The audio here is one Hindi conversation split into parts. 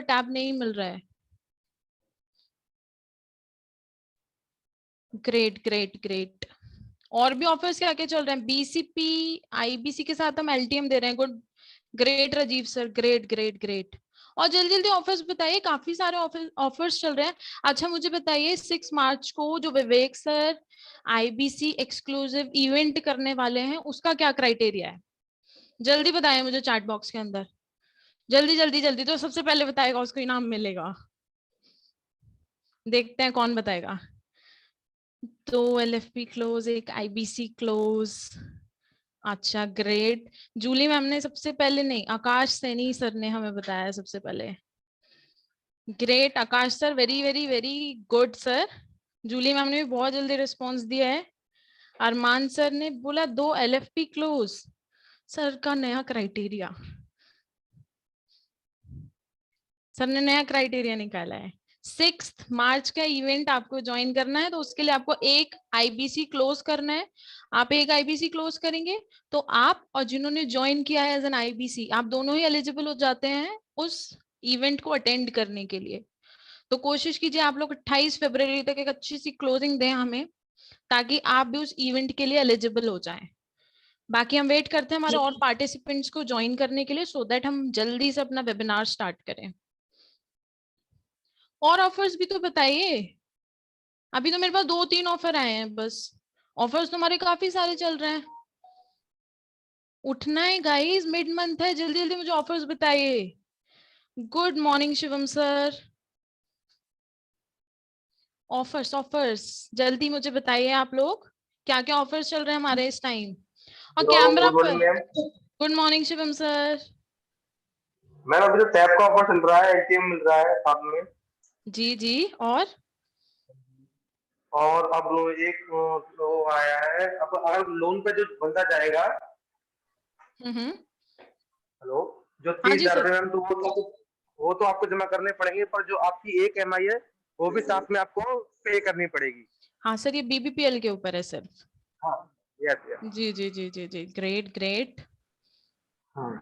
टैब नहीं मिल रहा है। Great great great. और भी ऑफर्स क्या क्या चल रहे हैं? बीसीपी आईबीसी के साथ हम एलटीएम दे रहे हैं। Good, great Rajeev sir, great great great. और जल्दी जल्दी ऑफर्स बताइए, काफी सारे ऑफर्स चल रहे हैं। अच्छा मुझे बताइए 6 मार्च को जो विवेक सर आईबीसी एक्सक्लूसिव इवेंट करने वाले हैं उसका क्या क्राइटेरिया है? जल्दी बताइए मुझे चैट बॉक्स के अंदर। जल्दी जल्दी जल्दी, तो सबसे पहले बताएगा उसको इनाम मिलेगा। देखते हैं कौन बताएगा। 2 एलएफपी क्लोज, 1 आईबीसी क्लोज। अच्छा ग्रेट। जूली मैम ने सबसे पहले, नहीं आकाश सैनी सर ने हमें बताया सबसे पहले। Great Akash sir, very very very good sir. Julie ma'am ने भी बहुत जल्दी रिस्पॉन्स दिया है। अरमान सर ने बोला 2 एलएफपी क्लोज। सर का नया क्राइटेरिया, सर ने नया क्राइटेरिया निकाला है। 6 मार्च का इवेंट आपको ज्वाइन करना है तो उसके लिए आपको एक आईबीसी क्लोज करना है। आप एक आईबीसी क्लोज करेंगे तो आप और जिन्होंने ज्वाइन किया है एज एन आईबीसी, आप दोनों ही एलिजिबल हो जाते हैं उस इवेंट को अटेंड करने के लिए। तो कोशिश कीजिए आप लोग 28 फरवरी तक एक अच्छी सी क्लोजिंग दें हमें, ताकि आप भी उस इवेंट के लिए एलिजिबल हो जाएं। बाकी हम वेट करते हैं हमारे और पार्टिसिपेंट्स को ज्वाइन करने के लिए, सो दैट हम जल्दी से अपना वेबिनार स्टार्ट करें। और ऑफर्स भी तो बताइए। अभी तो मेरे पास 2-3 ऑफर आए हैं बस। ऑफर्स तुम्हारे काफी सारे चल रहे हैं। उठना है गाइस, मिड मंथ है, जल्दी जल्दी मुझे ऑफर्स बताइए। Good morning Shivam sir. Offers offers जल्दी मुझे बताइए आप लोग, क्या क्या ऑफर्स चल रहे हैं हमारे इस टाइम। और हेलो, कैमरा गुड मॉर्निंग पर। Ma'am. Good morning Shivam sir. Ma'am अभी तो टैब का ऑफर चल रहा है, एटीएम मिल रहा है साथ में। जी जी। और अब एक वो आया है, अब अगर लोन पे जो बंदा जाएगा, हम्म। हेलो, जो हाँ 30,000 जी सर। रुपए मैम, तो वो तो आपको जमा करने पड़ेंगे, पर जो आपकी एक एमआई है वो भी साथ में आपको पे करनी पड़ेगी। हाँ सर, ये बीबीपीएल के ऊपर है सर। हाँ, यस यस। जी जी जी जी जी, ग्रेट ग्रेट। हाँ,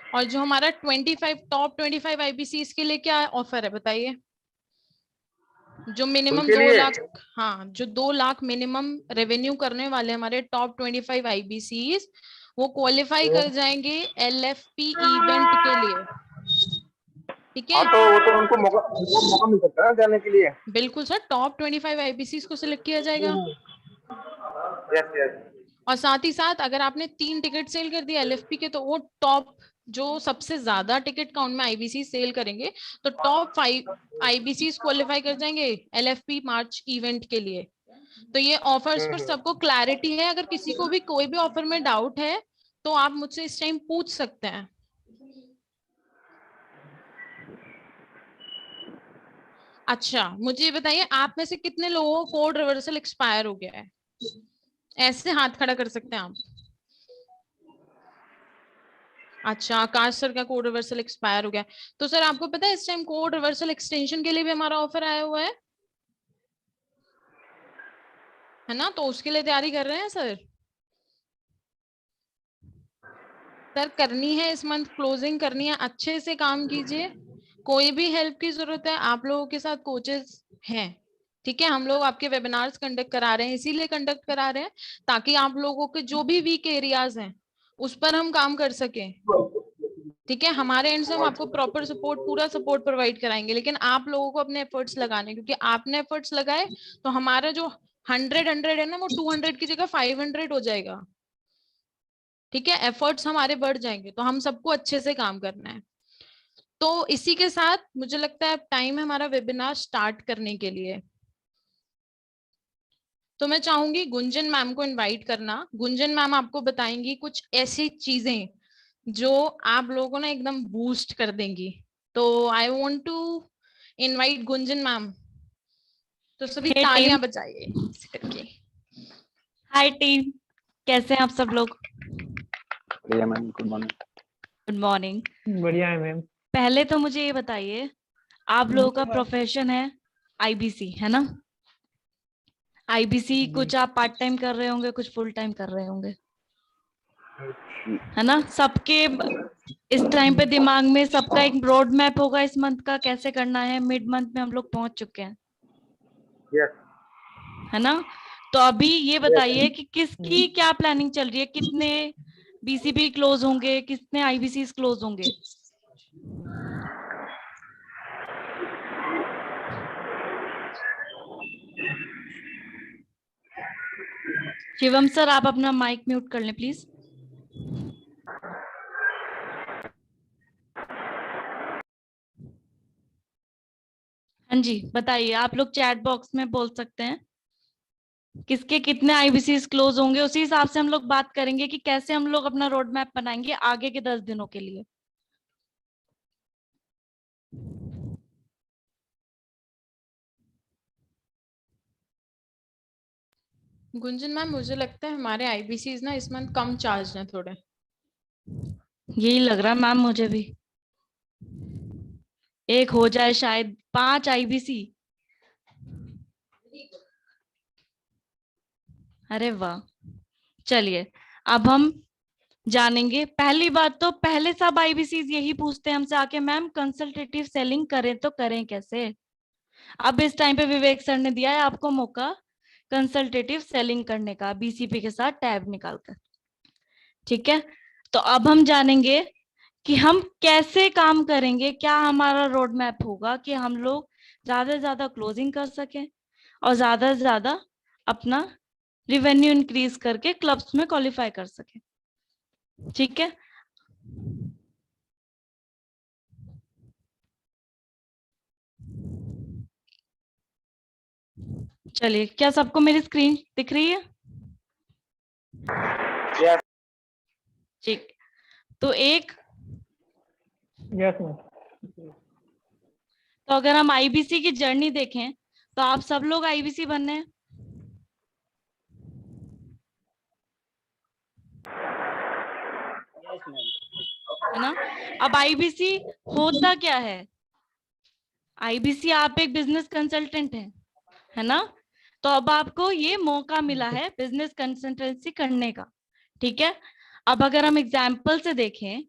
और जो हमारा 25 टॉप 25 आईबीसी के लिए क्या ऑफर है बताइए। जो मिनिमम उनके 2 लिए लाख, हाँ जो 2 लाख मिनिमम रेवेन्यू करने वाले हमारे टॉप 25 आईबीसी, वो क्वालिफाई कर जाएंगे एलएफपी इवेंट के लिए। ठीक हाँ, है। तो वो तो उनको मौका मिल सकता है ना जाने के लिए। बिल्कुल सर, टॉप 25 आईबीसी को सिलेक्ट किया जाएगा। Yes yes. और साथ ही साथ अगर आपने 3 टिकट सेल कर दिया एलएफपी के, तो वो टॉप, जो सबसे ज्यादा टिकट काउंट में आईबीसी सेल करेंगे, तो टॉप 5 आईबीसी क्वालिफाई कर जाएंगे एलएफपी मार्च इवेंट के लिए। तो ये ऑफर्स पर सबको क्लैरिटी है। अगर किसी को भी कोई भी ऑफर में डाउट है तो आप मुझसे इस टाइम पूछ सकते हैं। अच्छा मुझे ये बताइए, आप में से कितने लोगों को कोड रिवर्सल एक्सपायर हो गया है? ऐसे हाथ खड़ा कर सकते हैं आप। अच्छा, आकाश सर का कोड रिवर्सल एक्सपायर हो गया। तो सर आपको पता है इस टाइम कोड रिवर्सल एक्सटेंशन के लिए भी हमारा ऑफर आया हुआ है ना? तो उसके लिए तैयारी कर रहे हैं सर। सर करनी है इस मंथ, क्लोजिंग करनी है, अच्छे से काम कीजिए। कोई भी हेल्प की जरूरत है, आप लोगों के साथ कोचेस हैं। ठीक है, हम लोग आपके वेबिनार्स कंडक्ट करा रहे हैं, इसीलिए कंडक्ट करा रहे हैं ताकि आप लोगों के जो भी वीक एरियाज हैं उस पर हम काम कर सकें। ठीक है, हमारे एंड से हम आपको प्रॉपर सपोर्ट, पूरा सपोर्ट प्रोवाइड कराएंगे, लेकिन आप लोगों को अपने एफर्ट्स लगाने, क्योंकि आपने एफर्ट्स लगाए तो हमारा जो 100 है ना, वो 200 की जगह 500 हो जाएगा। ठीक है, एफर्ट्स हमारे बढ़ जाएंगे, तो हम सबको अच्छे से काम करना है। तो इसी के साथ मुझे लगता है अब टाइम है हमारा वेबिनार स्टार्ट करने के लिए। तो मैं चाहूंगी गुंजन मैम को इनवाइट करना। गुंजन मैम आपको बताएंगी कुछ ऐसी चीजें जो आप लोगों को ना एकदम बूस्ट कर देंगी। तो I want to invite Gunjan ma'am. तो सभी हे टीम। तालियां बजाइए ऐसे करके। हाय टीम, कैसे हैं आप सब लोग? बढ़िया ma'am, good morning. Good morning. बढ़िया है मैम। पहले तो मुझे ये बताइए, आप लोगों का प्रोफेशन है आईबीसी, है ना? आईबीसी कुछ आप पार्ट टाइम कर रहे होंगे, कुछ फुल टाइम कर रहे होंगे। है ना। सबके इस टाइम पे दिमाग में सबका एक रोड मैप होगा इस मंथ का कैसे करना है। मिड मंथ में हम लोग पहुंच चुके हैं, यस है ना। तो अभी ये यस बताइए कि किसकी क्या प्लानिंग चल रही है, कितने बीसीबी क्लोज होंगे, कितने आईबीसी क्लोज होंगे। शिवम सर, आप अपना माइक म्यूट कर लें प्लीज। हाँ जी, बताइए। आप लोग चैट बॉक्स में बोल सकते हैं किसके कितने आईबीसी क्लोज होंगे। उसी हिसाब से हम लोग बात करेंगे कि कैसे हम लोग अपना रोड मैप बनाएंगे आगे के 10 दिनों के लिए। गुंजन मैम, मुझे लगता है हमारे आईबीसी ना इस मंथ कम चार्ज हैं थोड़े। यही लग रहा है मैम मुझे भी। एक हो जाए शायद 5 आईबीसी। अरे वाह। चलिए, अब हम जानेंगे। पहली बात तो पहले सब आईबीसी यही पूछते हैं हमसे आके, मैम कंसल्टेटिव सेलिंग करें तो करें कैसे। अब इस टाइम पे विवेक सर ने दिया है आपको मौका कंसल्टेटिव सेलिंग करने का, बीसीपी के साथ टैब निकालकर। ठीक है, तो अब हम जानेंगे कि हम कैसे काम करेंगे, क्या हमारा रोड मैप होगा कि हम लोग ज्यादा से ज्यादा क्लोजिंग कर सकें और ज्यादा से ज्यादा अपना रिवेन्यू इंक्रीज करके क्लब्स में क्वालिफाई कर सके। ठीक है, चलिए, क्या सबको मेरी स्क्रीन दिख रही है। यस ठीक, तो एक यस मैम। तो अगर हम आईबीसी की जर्नी देखें तो आप सब लोग आईबीसी बनने हैं, है ना। अब आईबीसी होता क्या है। आईबीसी आप एक बिजनेस कंसल्टेंट हैं, है ना। तो अब आपको ये मौका मिला है बिजनेस कंसल्टेंसी करने का। ठीक है, अब अगर हम एग्जाम्पल से देखें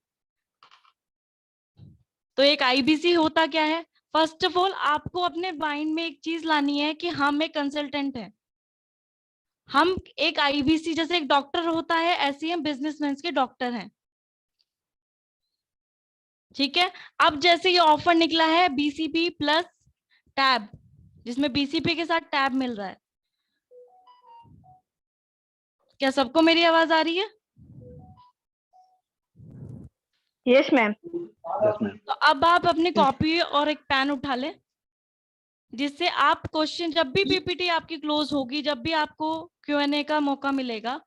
तो एक आईबीसी होता क्या है। फर्स्ट ऑफ ऑल आपको अपने माइंड में एक चीज लानी है कि हम एक कंसल्टेंट हैं। हम एक आईबीसी जैसे एक डॉक्टर होता है ऐसे ही हम बिजनेसमैन के डॉक्टर हैं। ठीक है, अब जैसे ये ऑफर निकला है बीसीपी प्लस टैब, जिसमें बीसीपी के साथ टैब मिल रहा है। क्या सबको मेरी आवाज आ रही है। Yes ma'am. Yes ma'am. तो अब आप अपनी कॉपी और एक पेन उठा लें, जिससे आप क्वेश्चन जब भी पीपीटी आपकी क्लोज होगी, जब भी आपको क्यूएनए का मौका मिलेगा,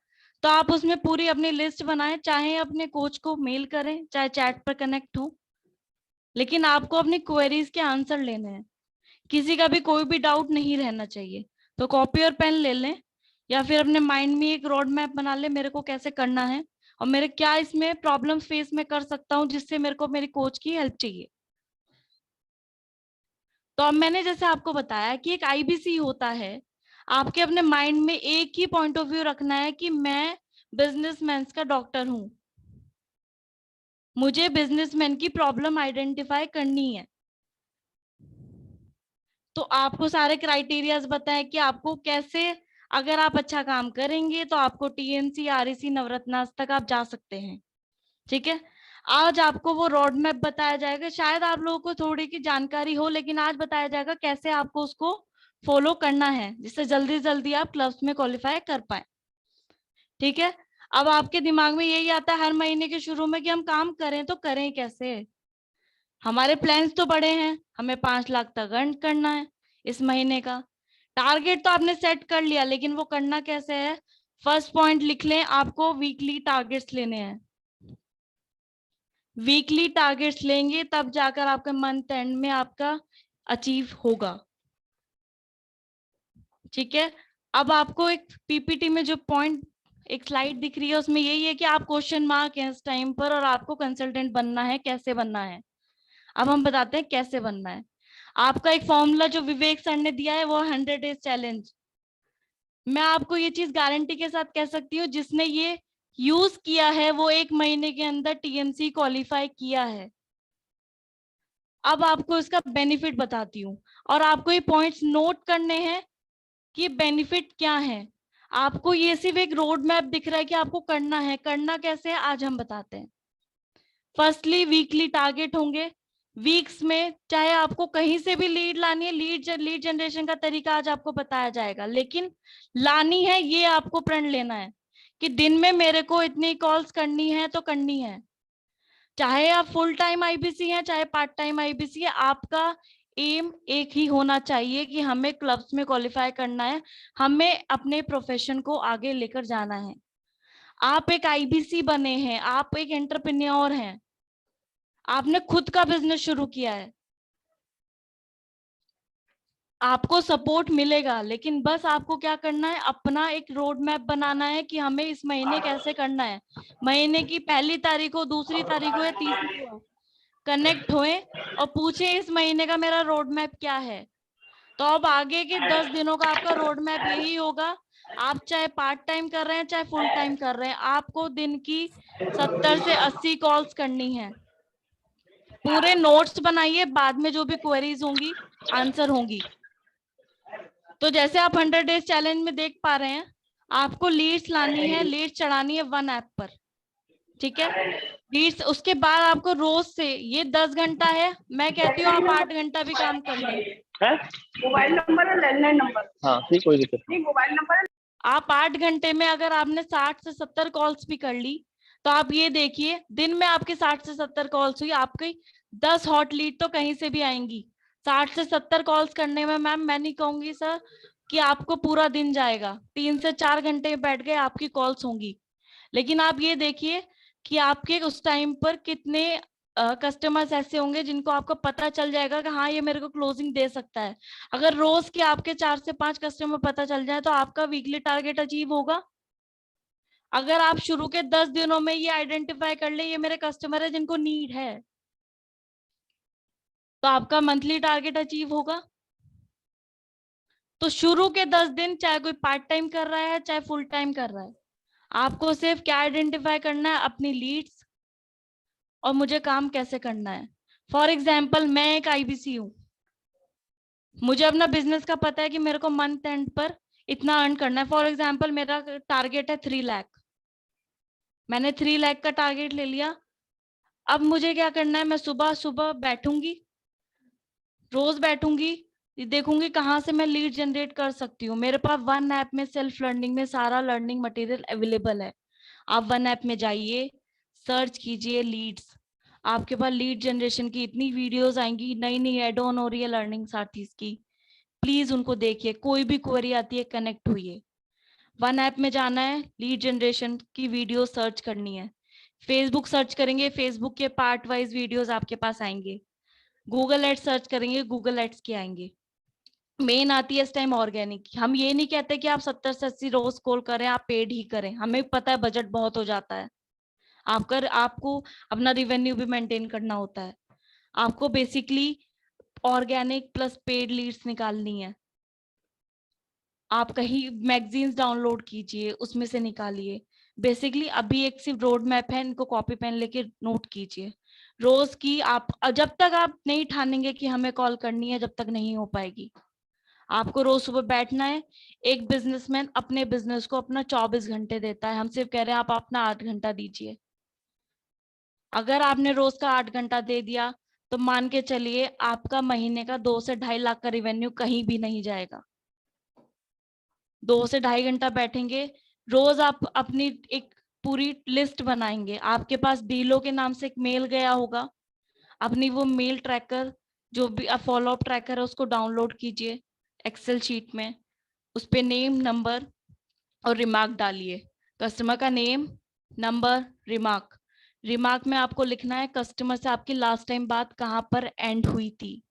तो आप उसमें पूरी अपनी लिस्ट बनाएं। चाहे अपने कोच को मेल करें, चाहे चैट पर कनेक्ट हो, लेकिन आपको अपनी क्वेरीज के आंसर लेने हैं। किसी का भी कोई भी डाउट नहीं रहना चाहिए। तो कॉपी और पेन ले लें, या फिर अपने माइंड में एक रोड मैप बना ले मेरे को कैसे करना है और मेरे क्या इसमें प्रॉब्लम फेस में कर सकता हूँ जिससे मेरे को मेरी कोच की हेल्प चाहिए। तो अब मैंने जैसे आपको बताया कि एक आईबीसी होता है, आपके अपने माइंड में एक ही पॉइंट ऑफ व्यू रखना है कि मैं बिजनेसमैन का डॉक्टर हूं, मुझे बिजनेसमैन की प्रॉब्लम आइडेंटिफाई करनी है। तो आपको सारे क्राइटेरियाज बताए कि आपको कैसे, अगर आप अच्छा काम करेंगे तो आपको टीएनसी आरईसी नवरत्नास तक आप जा सकते हैं। ठीक है, आज आपको वो रोड मैप बताया जाएगा। शायद आप लोगों को थोड़ी की जानकारी हो, लेकिन आज बताया जाएगा कैसे आपको उसको फॉलो करना है जिससे जल्दी जल्दी आप क्लब्स में क्वालिफाई कर पाए। ठीक है, अब आपके दिमाग में यही आता है हर महीने के शुरू में कि हम काम करें तो करें कैसे। हमारे प्लान्स तो बड़े हैं, हमें 5 लाख तक अर्न करना है इस महीने का। टारगेट तो आपने सेट कर लिया, लेकिन वो करना कैसे है। फर्स्ट पॉइंट लिख लें, आपको वीकली टारगेट्स लेने हैं। वीकली टारगेट्स लेंगे तब जाकर आपका मंथ एंड में आपका अचीव होगा। ठीक है, अब आपको एक पीपीटी में जो पॉइंट एक स्लाइड दिख रही है उसमें यही है कि आप क्वेश्चन मार्क है इस टाइम पर और आपको कंसल्टेंट बनना है। कैसे बनना है, अब हम बताते हैं कैसे बनना है। आपका एक फॉर्मूला जो विवेक सर ने दिया है वो 100 डेज चैलेंज। मैं आपको ये चीज गारंटी के साथ कह सकती हूँ, जिसने ये यूज किया है वो 1 महीने के अंदर टीएमसी क्वालिफाई किया है। अब आपको इसका बेनिफिट बताती हूँ और आपको ये पॉइंट्स नोट करने हैं कि बेनिफिट क्या है। आपको ये सिर्फ एक रोड मैप दिख रहा है कि आपको करना है, करना कैसे है आज हम बताते हैं। फर्स्टली वीकली टारगेट होंगे। वीक्स में चाहे आपको कहीं से भी लीड लानी है, लीड जनरेशन का तरीका आज आपको बताया जाएगा, लेकिन लानी है ये आपको प्रण लेना है कि दिन में मेरे को इतनी कॉल्स करनी है तो करनी है। चाहे आप फुल टाइम आईबीसी हैं, चाहे पार्ट टाइम आईबीसी है, आपका एम एक ही होना चाहिए कि हमें क्लब्स में क्वालिफाई करना है, हमें अपने प्रोफेशन को आगे लेकर जाना है। आप एक आईबीसी बने हैं, आप एक एंटरप्रेन्योर हैं, आपने खुद का बिजनेस शुरू किया है, आपको सपोर्ट मिलेगा, लेकिन बस आपको क्या करना है, अपना एक रोड मैप बनाना है कि हमें इस महीने कैसे करना है। महीने की 1 तारीख को, 2 तारीख को या 30 को कनेक्ट होए और पूछे इस महीने का मेरा रोड मैप क्या है। तो अब आगे के 10 दिनों का आपका रोड मैप यही होगा। आप चाहे पार्ट टाइम कर रहे हैं चाहे फुल टाइम कर रहे हैं, आपको दिन की 70 से 80 कॉल्स करनी है। पूरे नोट्स बनाइए, बाद में जो भी क्वेरीज होंगी आंसर होंगी। तो जैसे आप 100 डेज चैलेंज में देख पा रहे हैं, आपको लीड्स लानी है, लीड्स चढ़ानी है वन ऐप पर, ठीक है। लीड्स उसके बाद आपको रोज से, ये 10 घंटा है, मैं कहती हूँ आप 8 घंटा भी काम कर लें। मोबाइल नंबर है, लैंडलाइन नंबर। हाँ ठीक, कोई दिक्कत नहीं, मोबाइल नंबर है। आप 8 घंटे में अगर आपने 60 से 70 कॉल्स भी कर ली, तो आप ये देखिए दिन में आपके 60 से 70 कॉल्स हुई, आपकी 10 हॉट लीड तो कहीं से भी आएंगी। 60 से 70 कॉल्स करने में मैम मैं नहीं कहूंगी सर कि आपको पूरा दिन जाएगा, 3 से 4 घंटे बैठ गए आपकी कॉल्स होंगी। लेकिन आप ये देखिए कि आपके उस टाइम पर कितने कस्टमर्स ऐसे होंगे जिनको आपको पता चल जाएगा कि हाँ ये मेरे को क्लोजिंग दे सकता है। अगर रोज के आपके 4 से 5 कस्टमर पता चल जाए तो आपका वीकली टारगेट अचीव होगा। अगर आप शुरू के 10 दिनों में ये आइडेंटिफाई कर ले ये मेरे कस्टमर है जिनको नीड है, तो आपका मंथली टारगेट अचीव होगा। तो शुरू के 10 दिन चाहे कोई पार्ट टाइम कर रहा है चाहे फुल टाइम कर रहा है, आपको सिर्फ क्या आइडेंटिफाई करना है, अपनी लीड्स और मुझे काम कैसे करना है। फॉर एग्जाम्पल मैं एक आईबीसी हूँ, मुझे अपना बिजनेस का पता है कि मेरे को मंथ एंड पर इतना अर्न करना है। फॉर एग्जाम्पल मेरा टारगेट है 3 लाख, मैंने 3 लाख का टारगेट ले लिया। अब मुझे क्या करना है, मैं सुबह सुबह बैठूंगी, रोज बैठूंगी, देखूंगी कहाँ से मैं लीड जनरेट कर सकती हूँ। मेरे पास वन ऐप में सेल्फ लर्निंग में सारा लर्निंग मटेरियल अवेलेबल है। आप वन ऐप में जाइए, सर्च कीजिए लीड्स, आपके पास लीड जनरेशन की इतनी वीडियोस आएंगी, नई नई एड ऑन हो रही है लर्निंग साथीज की, प्लीज उनको देखिए। कोई भी क्वेरी आती है कनेक्ट हुई, वन ऐप में जाना है, लीड जनरेशन की वीडियो सर्च करनी है। फेसबुक सर्च करेंगे, फेसबुक के पार्ट वाइज वीडियोस आपके पास आएंगे। गूगल एड्स सर्च करेंगे, गूगल एड्स के आएंगे। मेन आती है इस टाइम ऑर्गेनिक। हम ये नहीं कहते कि आप 70 से 80 रोज कॉल करें, आप पेड ही करें, हमें पता है बजट बहुत हो जाता है, आपको अपना रिवेन्यू भी मेंटेन करना होता है। आपको basically organic plus paid leads निकालनी है। आप कहीं मैगजीन्स डाउनलोड कीजिए, उसमें से निकालिए। बेसिकली अभी एक सिर्फ रोड मैप है, इनको कॉपी पेन लेके नोट कीजिए। रोज की आप जब तक आप नहीं ठानेंगे कि हमें कॉल करनी है, जब तक नहीं हो पाएगी। आपको रोज सुबह बैठना है। एक बिजनेसमैन अपने बिजनेस को अपना 24 घंटे देता है, हम सिर्फ कह रहे हैं आप अपना 8 घंटा दीजिए। अगर आपने रोज का 8 घंटा दे दिया तो मान के चलिए आपका महीने का 2 से 2.5 लाख का रिवेन्यू कहीं भी नहीं जाएगा। 2 से 2.5 घंटा बैठेंगे, रोज आप अपनी एक पूरी लिस्ट बनाएंगे। आपके पास डीलो के नाम से एक मेल गया होगा, अपनी वो मेल ट्रैकर जो भी फॉलो अप ट्रैकर है उसको डाउनलोड कीजिए एक्सेल शीट में। उस पे नेम, नंबर और रिमार्क डालिए। कस्टमर का नेम, नंबर, रिमार्क। रिमार्क में आपको लिखना है कस्टमर से आपकी लास्ट टाइम बात कहाँ पर एंड हुई थी,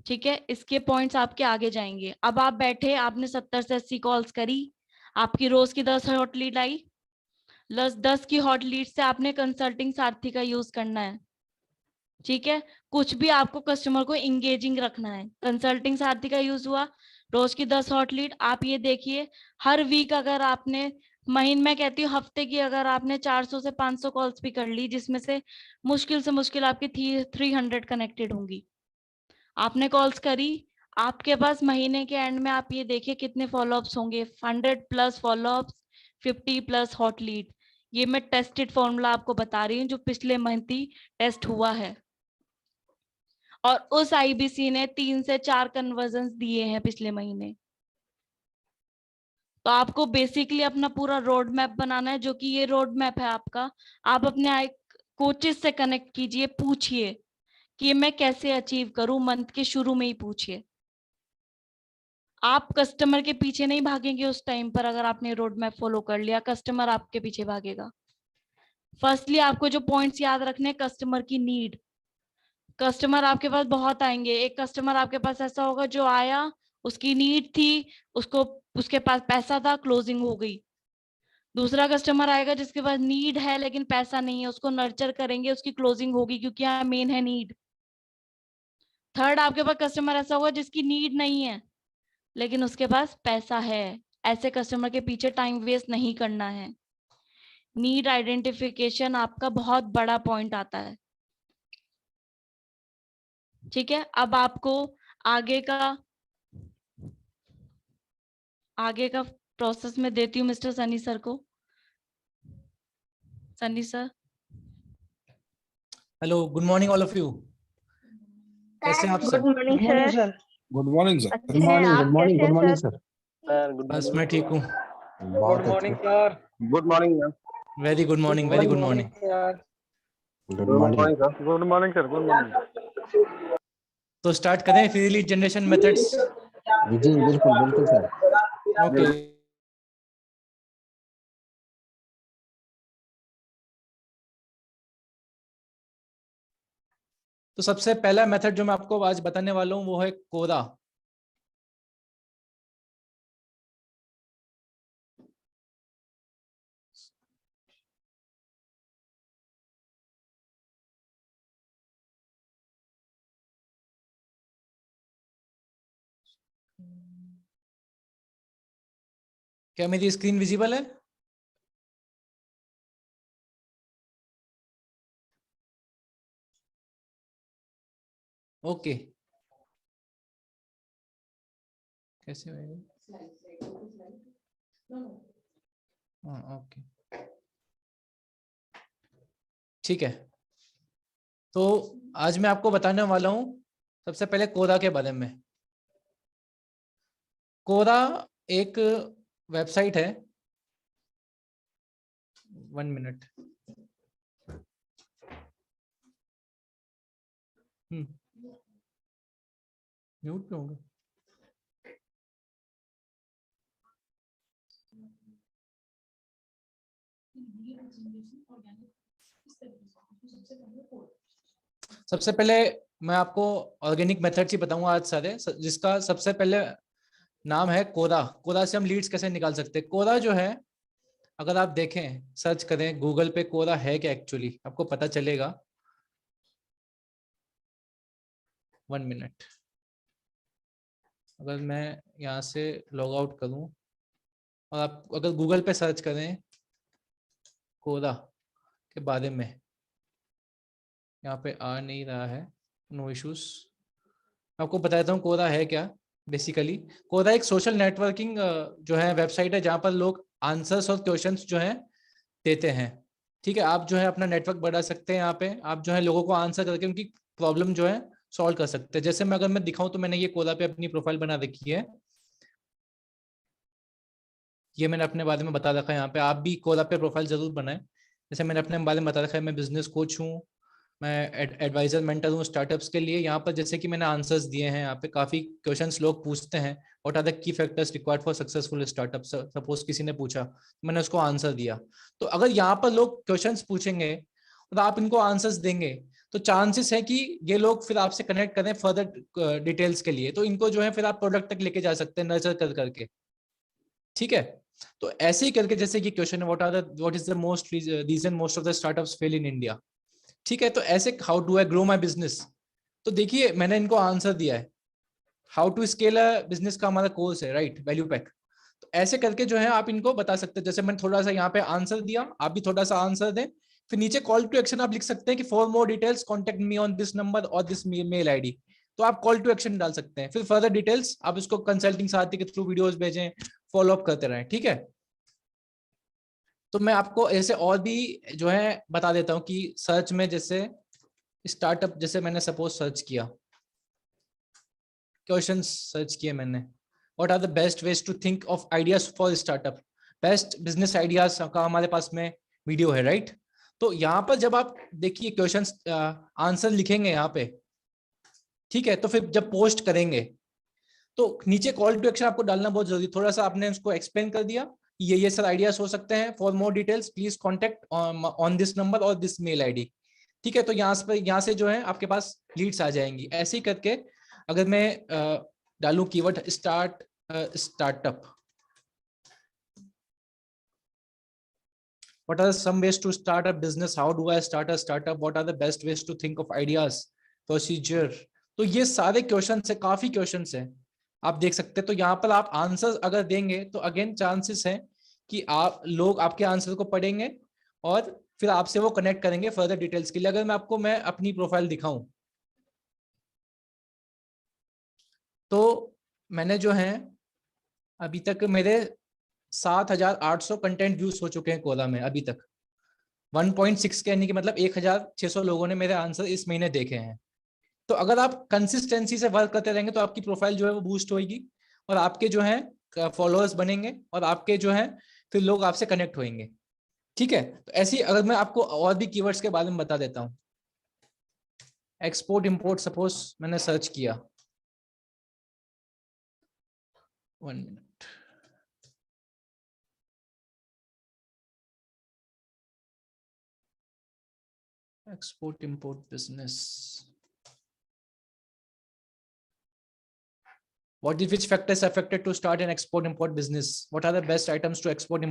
ठीक है। इसके पॉइंट्स आपके आगे जाएंगे। अब आप बैठे, आपने 70 से 80 कॉल्स करी, आपकी रोज की 10 हॉट लीड आई। 10 की हॉट लीड से आपने कंसल्टिंग सारथी का यूज करना है, ठीक है। कुछ भी आपको कस्टमर को इंगेजिंग रखना है। कंसल्टिंग सारथी का यूज हुआ, रोज की 10 हॉट लीड। आप ये देखिए हर वीक अगर आपने महीने में कहती हूँ हफ्ते की अगर आपने 400 से 500 कॉल्स भी कर ली, जिसमें से मुश्किल आपकी 300 कनेक्टेड होंगी, आपने कॉल्स करी, आपके पास महीने के एंड में आप ये देखिए कितने फॉलोअप्स होंगे, 100+ फॉलोअप्स, 50+ हॉट लीड। ये मैं टेस्टेड फॉर्मूला आपको बता रही हूँ जो पिछले मंथ ही टेस्ट हुआ है, और उस आईबीसी ने 3 से 4 कन्वर्जन दिए हैं पिछले महीने। तो आपको बेसिकली अपना पूरा रोड मैप बनाना है, जो कि ये रोड मैप है आपका। आप अपने कोचेस से कनेक्ट कीजिए, पूछिए कि मैं कैसे अचीव करूं, मंथ के शुरू में ही पूछिए। आप कस्टमर के पीछे नहीं भागेंगे उस टाइम पर, अगर आपने रोड मैप फॉलो कर लिया, कस्टमर आपके पीछे भागेगा। फर्स्टली आपको जो पॉइंट्स याद रखने, कस्टमर की नीड। कस्टमर आपके पास बहुत आएंगे, एक कस्टमर आपके पास ऐसा होगा जो आया, उसकी नीड थी, उसको उसके पास पैसा था, क्लोजिंग हो गई। दूसरा कस्टमर आएगा जिसके पास नीड है लेकिन पैसा नहीं है, उसको नर्चर करेंगे, उसकी क्लोजिंग होगी, क्योंकि यहाँ मेन है नीड। थर्ड आपके पास कस्टमर ऐसा होगा जिसकी नीड नहीं है लेकिन उसके पास पैसा है। ऐसे कस्टमर के पीछे टाइम वेस्ट नहीं करना है। नीड आइडेंटिफिकेशन आपका बहुत बड़ा पॉइंट आता है। ठीक है, अब आपको आगे का प्रोसेस में देती हूँ मिस्टर सनी सर को। Sunny sir. Hello, good morning all of you. कैसे हैं आप सब? Good morning sir. Good morning sir. अच्छे हैं, आप कैसे हैं सर? सर गुड बस मैं ठीक हूँ। बहुत मॉर्निंग अच्छे। Sir. Good morning ma'am. Very good morning, very good morning. Good morning. Sir. Good morning sir. Good morning. तो स्टार्ट करें फ्री लीड जनरेशन मेथड्स। जी बिल्कुल बिल्कुल सर। ओके। तो सबसे पहला मेथड जो मैं आपको आज बताने वाला हूँ वो है कोरा। क्या मेरी स्क्रीन विजिबल है? ओके। कैसे होएगा? हाँ, ओके, ठीक है। तो आज मैं आपको बताने वाला हूँ सबसे पहले कोरा के बारे में। कोरा एक वेबसाइट है। 1 मिनट। म्यूट पे होगा। सबसे पहले मैं आपको ऑर्गेनिक मेथड ही बताऊंगा आज सारे, जिसका सबसे पहले नाम है कोरा। कोरा से हम लीड्स कैसे निकाल सकते हैं। कोरा जो है, अगर आप देखें, सर्च करें गूगल पे, कोरा है क्या एक्चुअली, आपको पता चलेगा। 1 मिनट। अगर मैं यहाँ से लॉग आउट करूं और आप अगर गूगल पे सर्च करें कोरा के बारे में, यहाँ पे आ नहीं रहा है, नो इश्यूज। आपको बताता हूँ कोरा है क्या। बेसिकली कोरा एक सोशल नेटवर्किंग जो है वेबसाइट है, जहाँ पर लोग आंसर्स और क्वेश्चंस जो हैं देते हैं। ठीक है, आप जो है अपना नेटवर्क बढ़ा सकते हैं। यहाँ पे आप जो है लोगों को आंसर करके उनकी प्रॉब्लम जो है सॉल्व कर सकते हैं। जैसे मैं अगर मैं दिखाऊं तो मैंने ये कोरा पे अपनी प्रोफाइल बना रखी है। ये मैंने अपने बारे में बता रखा है। यहाँ पे आप भी कोरा पे प्रोफाइल जरूर बनाएं। जैसे मैंने अपने बारे में बता रखा है, मैं बिजनेस कोच हूँ, मैं एडवाइजर मेंटर हूँ स्टार्टअप्स के लिए। यहाँ पर जैसे कि मैंने आंसर्स दिए हैं, यहाँ पे काफी क्वेश्चंस लोग पूछते हैं, what are the key factors required for successful startup. Suppose किसी ने पूछा, मैंने उसको आंसर दिया। तो अगर यहाँ पर लोग क्वेश्चंस पूछेंगे और आप इनको आंसर्स देंगे, तो चांसेस है कि ये लोग फिर आपसे कनेक्ट करें फर्दर डिटेल्स के लिए। तो इनको जो है फिर आप प्रोडक्ट तक लेके जा सकते हैं नर्चर कर करके। ठीक है, तो ऐसे ही करके, जैसे कि क्वेश्चन है, what is the most reason most of the startups fail in India. ठीक है, तो ऐसे how do I grow my business. तो देखिए मैंने इनको आंसर दिया है। How to scale a business का हमारा कोर्स है, राइट, वैल्यू पैक। तो ऐसे करके जो है आप इनको बता सकते हैं। जैसे मैंने थोड़ा सा यहाँ पे आंसर दिया, आप भी थोड़ा सा आंसर दें। फिर नीचे कॉल टू एक्शन आप लिख सकते हैं कि for more details contact me on this number और दिस मेल आईडी। तो आप कॉल टू एक्शन डाल सकते हैं। फिर फर्दर डिटेल्स आप इसको कंसल्टिंग साथी के थ्रू वीडियोस भेजें, फॉलो अप करते रहें, ठीक है। तो मैं आपको ऐसे और भी जो है बता देता हूँ कि सर्च में जैसे स्टार्टअप, जैसे मैंने सपोज सर्च किया, क्वेश्चन सर्च किए मैंने, what are the best ways to think of ideas for startup, best business ideas का हमारे पास में वीडियो है, राइट। तो यहाँ पर जब आप देखिए क्वेश्चन आंसर लिखेंगे यहाँ पे, ठीक है, तो फिर जब पोस्ट करेंगे तो नीचे कॉल टू एक्शन आपको डालना बहुत जरूरी। थोड़ा सा आपने उसको एक्सप्लेन कर दिया, ये सर आइडियाज हो सकते हैं, for more details please contact on this number और दिस मेल आईडी, ठीक है। तो यहाँ से जो है आपके पास लीड्स आ जाएंगी। ऐसे ही करके अगर मैं डालूं keyword startup, what are some ways to start a business, how do I start a startup, what are the best ways to think of ideas, procedure, तो ये सारे क्वेश्चन है, काफी क्वेश्चन है, आप देख सकते हैं। तो यहाँ पर आप आंसर अगर देंगे तो अगेन चांसेस है कि आप लोग आपके आंसर को पढ़ेंगे और फिर आपसे वो कनेक्ट करेंगे फर्दर डिटेल्स के लिए। अगर मैं अपनी प्रोफाइल दिखाऊं तो मैंने जो है अभी तक मेरे 7,800 कंटेंट व्यूज हो चुके हैं कोला में अभी तक। 1.6 के यानी कि मतलब 1,600 लोगों ने मेरे आंसर इस महीने देखे हैं। तो अगर आप कंसिस्टेंसी से वर्क करते रहेंगे तो आपकी प्रोफाइल जो है वो बूस्ट होगी और आपके जो है फॉलोअर्स बनेंगे और आपके जो है फिर लोग आपसे कनेक्ट होंगे, ठीक है। तो ऐसी अगर मैं आपको और भी कीवर्ड्स के बारे में बता देता हूँ, एक्सपोर्ट इंपोर्ट सपोज मैंने सर्च किया, 1 minute, export import business, what if which factors affected to start an export import business, what are the best items to export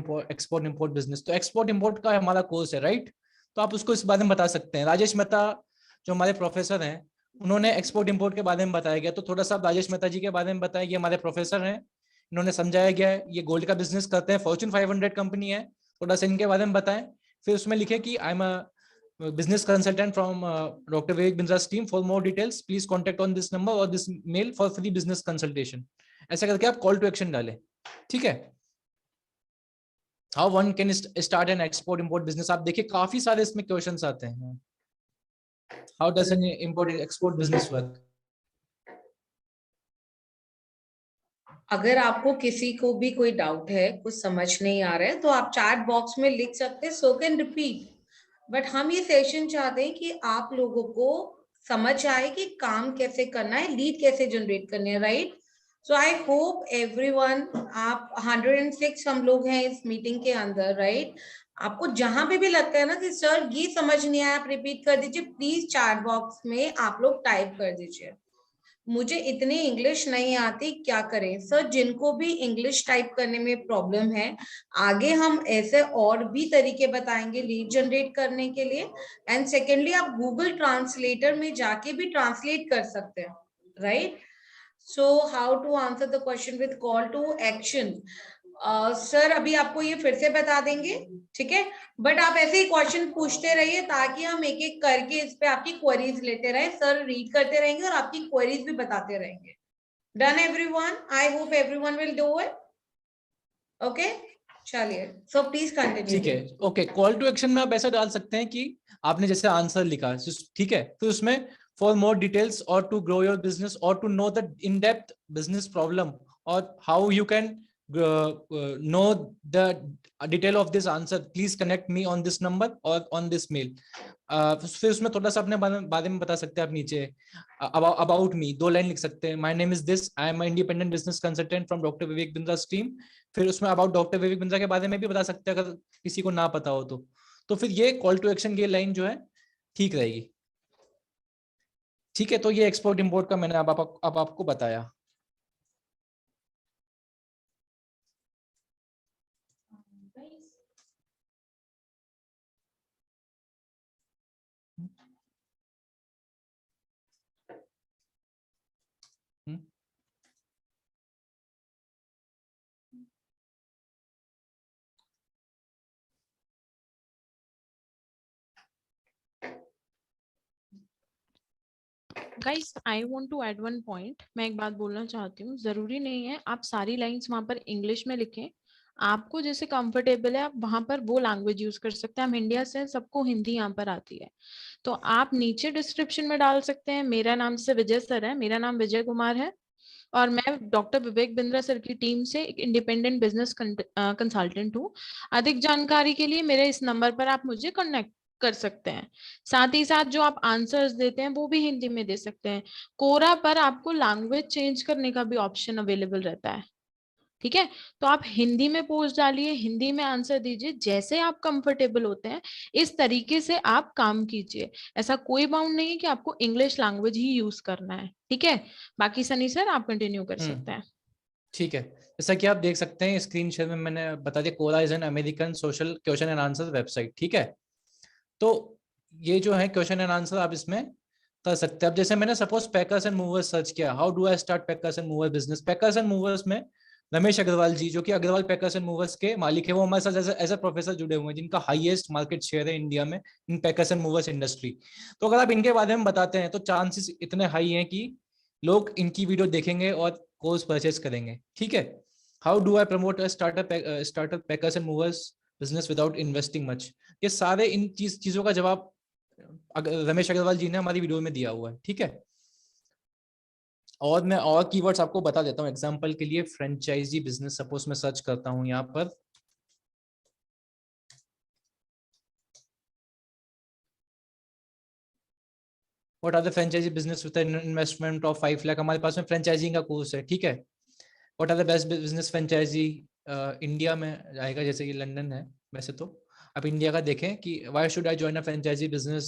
import business। तो export import का हमारा कोर्स है, राइट। तो आप उसको इस बारे में बता सकते हैं। राजेश मेहता जो हमारे प्रोफेसर हैं उन्होंने एक्सपोर्ट इंपोर्ट के बारे में बताया गया, तो थोड़ा सा राजेश मेहता जी के बारे में बताया। ये हमारे प्रोफेसर हैं, इन्होंने समझाया गया है, ये गोल्ड का बिजनेस करते हैं, फॉर्च्यून 500 कंपनी है। थोड़ा सा इनके बारे में बताएं, फिर उसमें लिखे कि I am business consultant from Dr. Vivek Bindra's team. For more details, please contact on this number or this mail for free business consultation। ऐसा करके आप कॉल टू एक्शन डालें, ठीक है। How one can start an export import business, आप देखिए काफी सारे इसमें क्वेश्चंस आते हैं। How does an import export business work? अगर आपको किसी को भी कोई डाउट है, कुछ समझ नहीं आ रहा है, तो आप चैट बॉक्स में लिख सकते हैं, सो कैन रिपीट। बट हम ये सेशन चाहते हैं कि आप लोगों को समझ आए कि काम कैसे करना है, लीड कैसे जनरेट करनी है, right. So I hope everyone, आप 106 हम लोग हैं इस मीटिंग के अंदर, राइट। आपको जहां पे भी लगता है ना कि सर ये समझ नहीं आया, आप रिपीट कर दीजिए, प्लीज चैट बॉक्स में आप लोग टाइप कर दीजिए। मुझे इतनी इंग्लिश नहीं आती, क्या करें सर। जिनको भी इंग्लिश टाइप करने में प्रॉब्लम है, आगे हम ऐसे और भी तरीके बताएंगे लीड जनरेट करने के लिए। एंड सेकेंडली, आप गूगल ट्रांसलेटर में जाके भी ट्रांसलेट कर सकते हैं, right. So how to answer the question with call to action, sir अभी आपको ये फिर से बता देंगे, ठीक है। बट आप ऐसे ही क्वेश्चन पूछते रहिए ताकि हम एक एक करके इस पे आपकी क्वेरीज लेते रहे, सर रीड करते रहेंगे और आपकी क्वेरीज भी बताते रहेंगे। Done everyone, I hope everyone will do it, okay. चलिए, सो प्लीज कंटिन्यू। ठीक है, ओके। कॉल टू एक्शन में आप ऐसा डाल सकते हैं कि आपने जैसे आंसर लिखा, ठीक है, फिर उसमें फॉर मोर डिटेल्स और टू ग्रो योर बिजनेस और to know the in depth business problem और how you can know the detail of this answer, please connect me on this number or on this mail। फिर उसमें थोड़ा सा अपने बारे में बता सकते हैं आप नीचे, अबाउट मी 2 लाइन लिख सकते हैं, my name is this, I am independent business consultant from doctor Vivek Bindra's team. फिर उसमें अबाउट डॉक्टर विवेक बिंद्रा के बारे में भी बता सकते हैं अगर किसी को ना पता हो तो फिर ये कॉल टू एक्शन की लाइन जो है ठीक रहेगी, ठीक है। तो ये एक्सपोर्ट इंपोर्ट का मैंने अब आपको बताया। Guys I want to add one point, मैं एक बात बोलना चाहती हूँ, जरूरी नहीं है आप सारी लाइंस वहां पर इंग्लिश में लिखें, आपको जैसे कंफर्टेबल है आप वहां पर वो लैंग्वेज यूज कर सकते हैं। हम इंडिया से हैं, सबको हिंदी यहाँ पर आती है, तो आप नीचे डिस्क्रिप्शन में डाल सकते हैं मेरा नाम से विजय सर है, मेरा नाम विजय कुमार है और मैं डॉक्टर विवेक बिंद्रा सर की टीम से एक इंडिपेंडेंट बिजनेस कंसल्टेंट हूँ। अधिक जानकारी के लिए मेरे इस नंबर पर आप मुझे कनेक्ट कर सकते हैं। साथ ही साथ जो आप आंसर्स देते हैं वो भी हिंदी में दे सकते हैं। कोरा पर आपको लैंग्वेज चेंज करने का भी ऑप्शन अवेलेबल रहता है, ठीक है। तो आप हिंदी में पोस्ट डालिए, हिंदी में आंसर दीजिए, जैसे आप कंफर्टेबल होते हैं इस तरीके से आप काम कीजिए। ऐसा कोई बाउंड नहीं है कि आपको इंग्लिश लैंग्वेज ही यूज करना है, ठीक है। बाकी सनी सर आप कंटिन्यू कर सकते हैं। ठीक है, जैसा कि आप देख सकते हैं स्क्रीन शेयर में मैंने बता दिया, Quora is an American social question and answer website, ठीक है। तो ये जो है क्वेश्चन एंड आंसर आप इसमें कर सकते हैं। अब जैसे मैंने suppose packers and movers search किया, how do I start packers and movers business. Packers and movers में रमेश अग्रवाल जी, जो कि अग्रवाल पैकर्स एंड मूवर्स के मालिक है, वो हमारे साथ एज अ प्रोफेसर जुड़े हुए हैं, जिनका हाईएस्ट मार्केट शेयर है इंडिया में इन पैकर्स एंड मूवर्स इंडस्ट्री। तो अगर आप इनके बारे में बताते हैं तो चांसेस इतने हाई हैं कि लोग इनकी वीडियो देखेंगे और कोर्स परचेज करेंगे, ठीक है। How do I promote startup packers and movers business without investing much. ये सारे इन चीजों का जवाब रमेश अग्रवाल जी ने हमारी वीडियो में दिया हुआ है, ठीक है। और मैं और कीवर्ड्स आपको बता देता हूँ एग्जांपल के लिए। फ्रेंचाइजी बिजनेस सपोज मैं सर्च करता हूँ यहाँ पर, what are the franchise business with an investment of 5 lakh. हमारे पास में फ्रेंचाइजिंग का कोर्स है, ठीक है। What are the best business franchise India में आएगा, जैसे कि लंदन है वैसे तो। आप इंडिया का देखें कि why should I join a franchise business,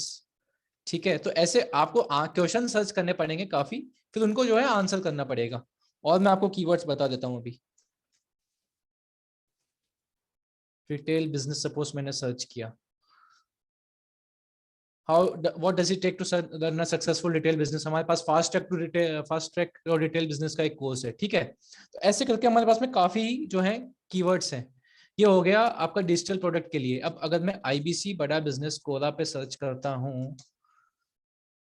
ठीक है। तो ऐसे आपको क्वेश्चन सर्च करने पड़ेंगे काफी, फिर उनको जो है आंसर करना पड़ेगा। और मैं आपको कीवर्ड्स बता देता हूँ अभी। रिटेल बिजनेस सपोज मैंने सर्च किया, how what does it take to run a successful retail business. हमारे पास फास्ट ट्रैक और रिटेल बिजनेस का एक कोर्स है, ठीक है। तो ऐसे करके हमारे पास में काफी जो है कीवर्ड्स हैं। ये हो गया आपका डिजिटल प्रोडक्ट के लिए। अब अगर मैं आईबीसी बड़ा बिजनेस कोरा पे सर्च करता हूँ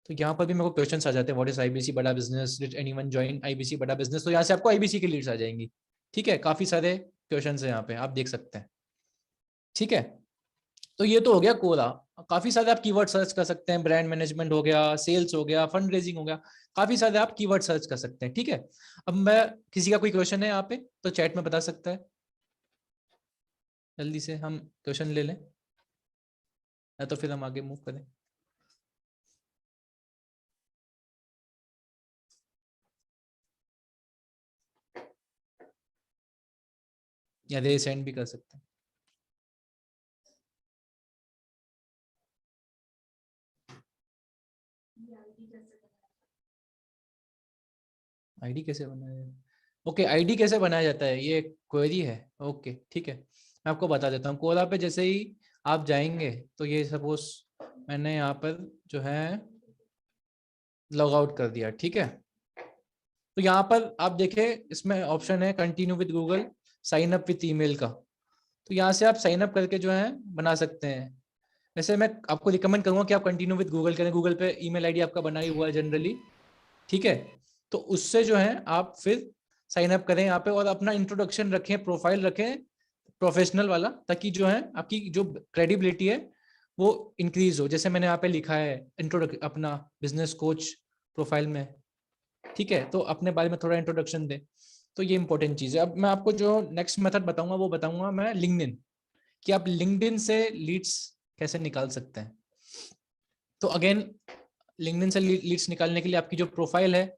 तो यहाँ पर भी मेरे को क्वेश्चन आ जाते हैं, व्हाट इज आईबीसी बड़ा business, did anyone join IBC बड़ा बिजनेस। तो यहाँ से आपको आईबीसी की लीड्स आ जाएंगी, ठीक है। काफी सारे क्वेश्चन है यहाँ पे, आप देख सकते हैं, ठीक है। तो ये तो हो गया कोरा। काफी सारे आप कीवर्ड सर्च कर सकते हैं, ब्रांड मैनेजमेंट हो गया, सेल्स हो गया, फंड रेजिंग हो गया, काफी सारे आप कीवर्ड सर्च कर सकते हैं, ठीक है। अब मैं किसी का कोई क्वेश्चन है यहाँ पे तो चैट में बता सकता है, जल्दी से हम क्वेश्चन ले लें या तो फिर हम आगे मूव करें। या दे सेंड भी कर सकते हैं। आईडी कैसे बनाया जाए? ओके, आईडी कैसे बनाया जाता है ये क्वेरी है, ओके ठीक है। मैं आपको बता देता हूँ। कोरा पे जैसे ही आप जाएंगे तो ये सपोज मैंने यहाँ पर जो है लॉग आउट कर दिया, ठीक है। तो यहाँ पर आप देखें इसमें ऑप्शन है continue with Google, sign up with email का। तो यहाँ से आप साइन अप करके जो है बना सकते हैं। वैसे मैं आपको रिकमेंड करूंगा कि आप कंटिन्यू विद गूगल करें। गूगल पे ईमेल आईडी आपका बना ही हुआ है जनरली, ठीक है। तो उससे जो है आप फिर साइन अप करें यहाँ पे और अपना इंट्रोडक्शन रखें, प्रोफाइल रखें प्रोफेशनल वाला, ताकि जो है आपकी जो क्रेडिबिलिटी है वो इंक्रीज हो। जैसे मैंने यहाँ पे लिखा है इंट्रोडक्शन अपना बिजनेस कोच प्रोफाइल में, ठीक है। तो अपने बारे में थोड़ा इंट्रोडक्शन दे, तो ये इंपॉर्टेंट चीज है। अब मैं आपको जो नेक्स्ट मेथड बताऊंगा वो बताऊंगा मैं लिंक्डइन, कि आप लिंक्डइन से लीड्स कैसे निकाल सकते हैं। तो अगेन लिंक्डइन से लीड्स निकालने के लिए आपकी जो प्रोफाइल है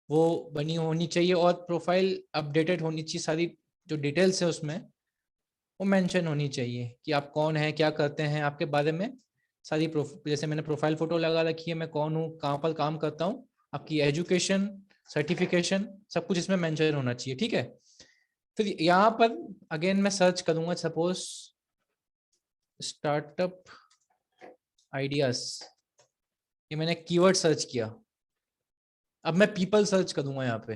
वो बनी होनी चाहिए और प्रोफाइल अपडेटेड होनी चाहिए। सारी जो डिटेल्स है उसमें वो मेंशन होनी चाहिए कि आप कौन है, क्या करते हैं, आपके बारे में सारी जैसे मैंने प्रोफाइल फोटो लगा रखी है, मैं कौन हूँ, कहाँ पर काम करता हूँ, आपकी एजुकेशन, सर्टिफिकेशन, सब कुछ इसमें मेंशन होना चाहिए, ठीक है। फिर यहाँ पर अगेन मैं सर्च करूंगा सपोज स्टार्टअप आइडियाज, ये मैंने कीवर्ड सर्च किया। अब मैं पीपल सर्च करूंगा यहाँ पे,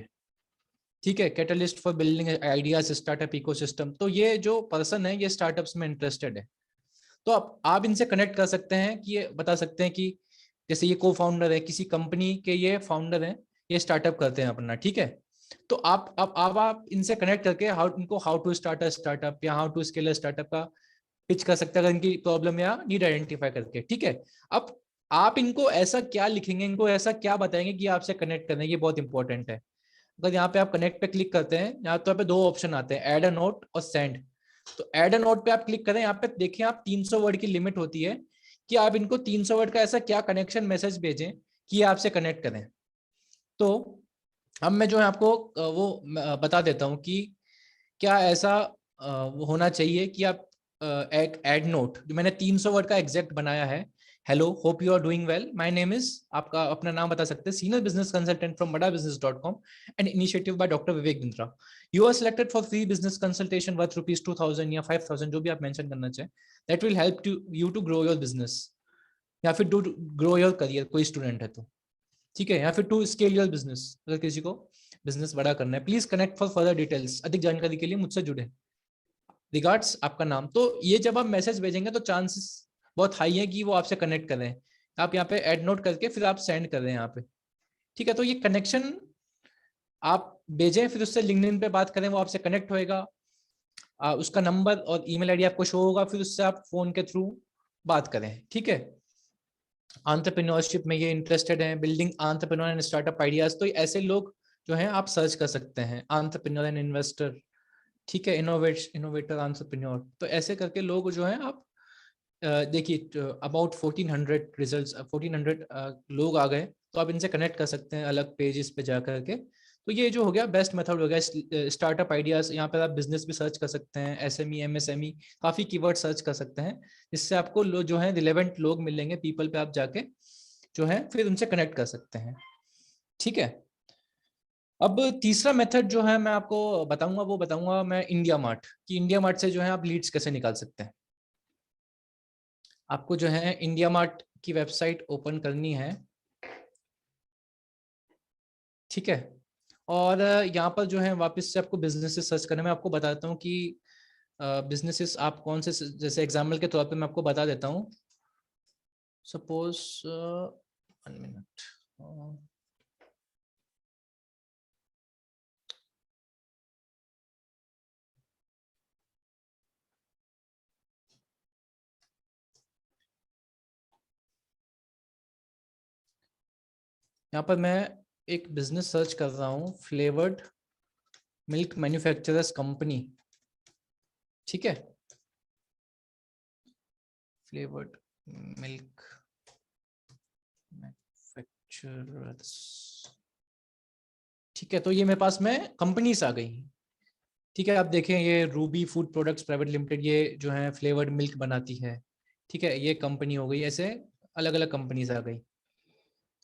ठीक है, catalyst for building ideas startup ecosystem. तो ये जो पर्सन है ये स्टार्टअप्स में इंटरेस्टेड है, तो आप इनसे कनेक्ट कर सकते हैं कि ये बता सकते हैं कि जैसे ये को फाउंडर है किसी कंपनी के, ये फाउंडर हैं, ये स्टार्टअप करते हैं अपना, ठीक है। तो आप इनसे कनेक्ट करके how to start a startup या how to scale a startup का पिच कर सकते हैं, अगर इनकी प्रॉब्लम या नीड आइडेंटिफाई करके, ठीक है। अब आप इनको ऐसा क्या लिखेंगे, इनको ऐसा क्या बताएंगे कि आपसे कनेक्ट करना है, ये बहुत इंपॉर्टेंट है। अगर यहाँ पे आप कनेक्ट पे क्लिक करते हैं, यहाँ तो पे 2 ऑप्शन आते हैं, ऐड अ नोट और सेंड। तो ऐड अ नोट पे आप क्लिक करें, यहाँ पे देखिए आप 300 वर्ड की लिमिट होती है कि आप इनको 300 वर्ड का ऐसा क्या कनेक्शन मैसेज भेजें कि ये आपसे कनेक्ट करें। तो अब मैं जो है आपको वो बता देता हूँ कि क्या ऐसा होना चाहिए कि आप एक एड नोट जो मैंने 300 वर्ड का एग्जैक्ट बनाया है, hello hope you are doing well, my name is, आपका अपना नाम बता सकते हैं, senior business consultant from badabusiness.com and initiative by doctor Vivek Bindra. You are selected for free business consultation worth ₹2000 या 5000, जो भी आप मेंशन करना चाहें, that will help you to grow your business या फिर टू ग्रो योर करियर, कोई स्टूडेंट है तो, ठीक है, या फिर टू स्केल योर बिजनेस, अगर किसी को बिजनेस बड़ा करना है। Please connect for further details, अधिक जानकारी के लिए मुझसे जुड़े, रिगार्ड्स आपका नाम। तो ये जब आप मैसेज भेजेंगे तो चांसेस बहुत हाई है कि वो आपसे कनेक्ट कर रहे हैं। आप यहाँ पे ऐड नोट करके फिर आप सेंड कर रहे हैं यहाँ पे, ठीक है। तो ये कनेक्शन आप भेजें, फिर उससे लिंक्डइन पे बात करें, वो आपसे कनेक्ट होएगा, उसका नंबर और ईमेल आईडी आपको शो होगा, फिर उससे आप फोन के थ्रू बात करें, ठीक है। एंटरप्रेन्योरशिप में ये इंटरेस्टेड हैं, building entrepreneur and startup ideas, तो ऐसे लोग जो हैं आप सर्च कर सकते हैं, एंटरप्रेन्योर एंड इन्वेस्टर, ठीक है, इनोवेटर एंटरप्रेन्योर। तो ऐसे करके लोग जो हैं आप देखिए अबाउट 1400 रिजल्ट्स, 1400 लोग आ गए, तो आप इनसे कनेक्ट कर सकते हैं अलग पेजेस पे जा करके। तो ये जो हो गया बेस्ट मेथड हो गया स्टार्टअप आइडियाज। यहाँ पर आप बिजनेस भी सर्च कर सकते हैं, SME MSME, काफी कीवर्ड सर्च कर सकते हैं, जिससे आपको जो है रिलेवेंट लोग मिलेंगे, पीपल पे आप जाके जो है फिर उनसे कनेक्ट कर सकते हैं, ठीक है। अब तीसरा मेथड जो है मैं आपको बताऊंगा, वो बताऊंगा मैं इंडिया मार्ट, कि इंडिया मार्ट से जो है आप लीड्स कैसे निकाल सकते हैं। आपको जो है इंडिया मार्ट की वेबसाइट ओपन करनी है, ठीक है। और यहाँ पर जो है वापस से आपको बिजनेसेस सर्च करने में आपको बताता हूँ कि बिजनेसेस आप कौन से, जैसे एग्जाम्पल के तौर पे मैं आपको बता देता हूँ। सपोज 1 मिनट, यहाँ पर मैं एक बिजनेस सर्च कर रहा हूँ, फ्लेवर्ड मिल्क मैन्युफैक्चरर्स कंपनी, ठीक है, फ्लेवर्ड मिल्क मैन्युफैक्चरर्स, ठीक है। तो ये मेरे पास में कंपनीज आ गई, ठीक है। आप देखें ये Ruby food products private limited, ये जो है फ्लेवर्ड मिल्क बनाती है, ठीक है, ये कंपनी हो गई। ऐसे अलग अलग कंपनीज आ गई।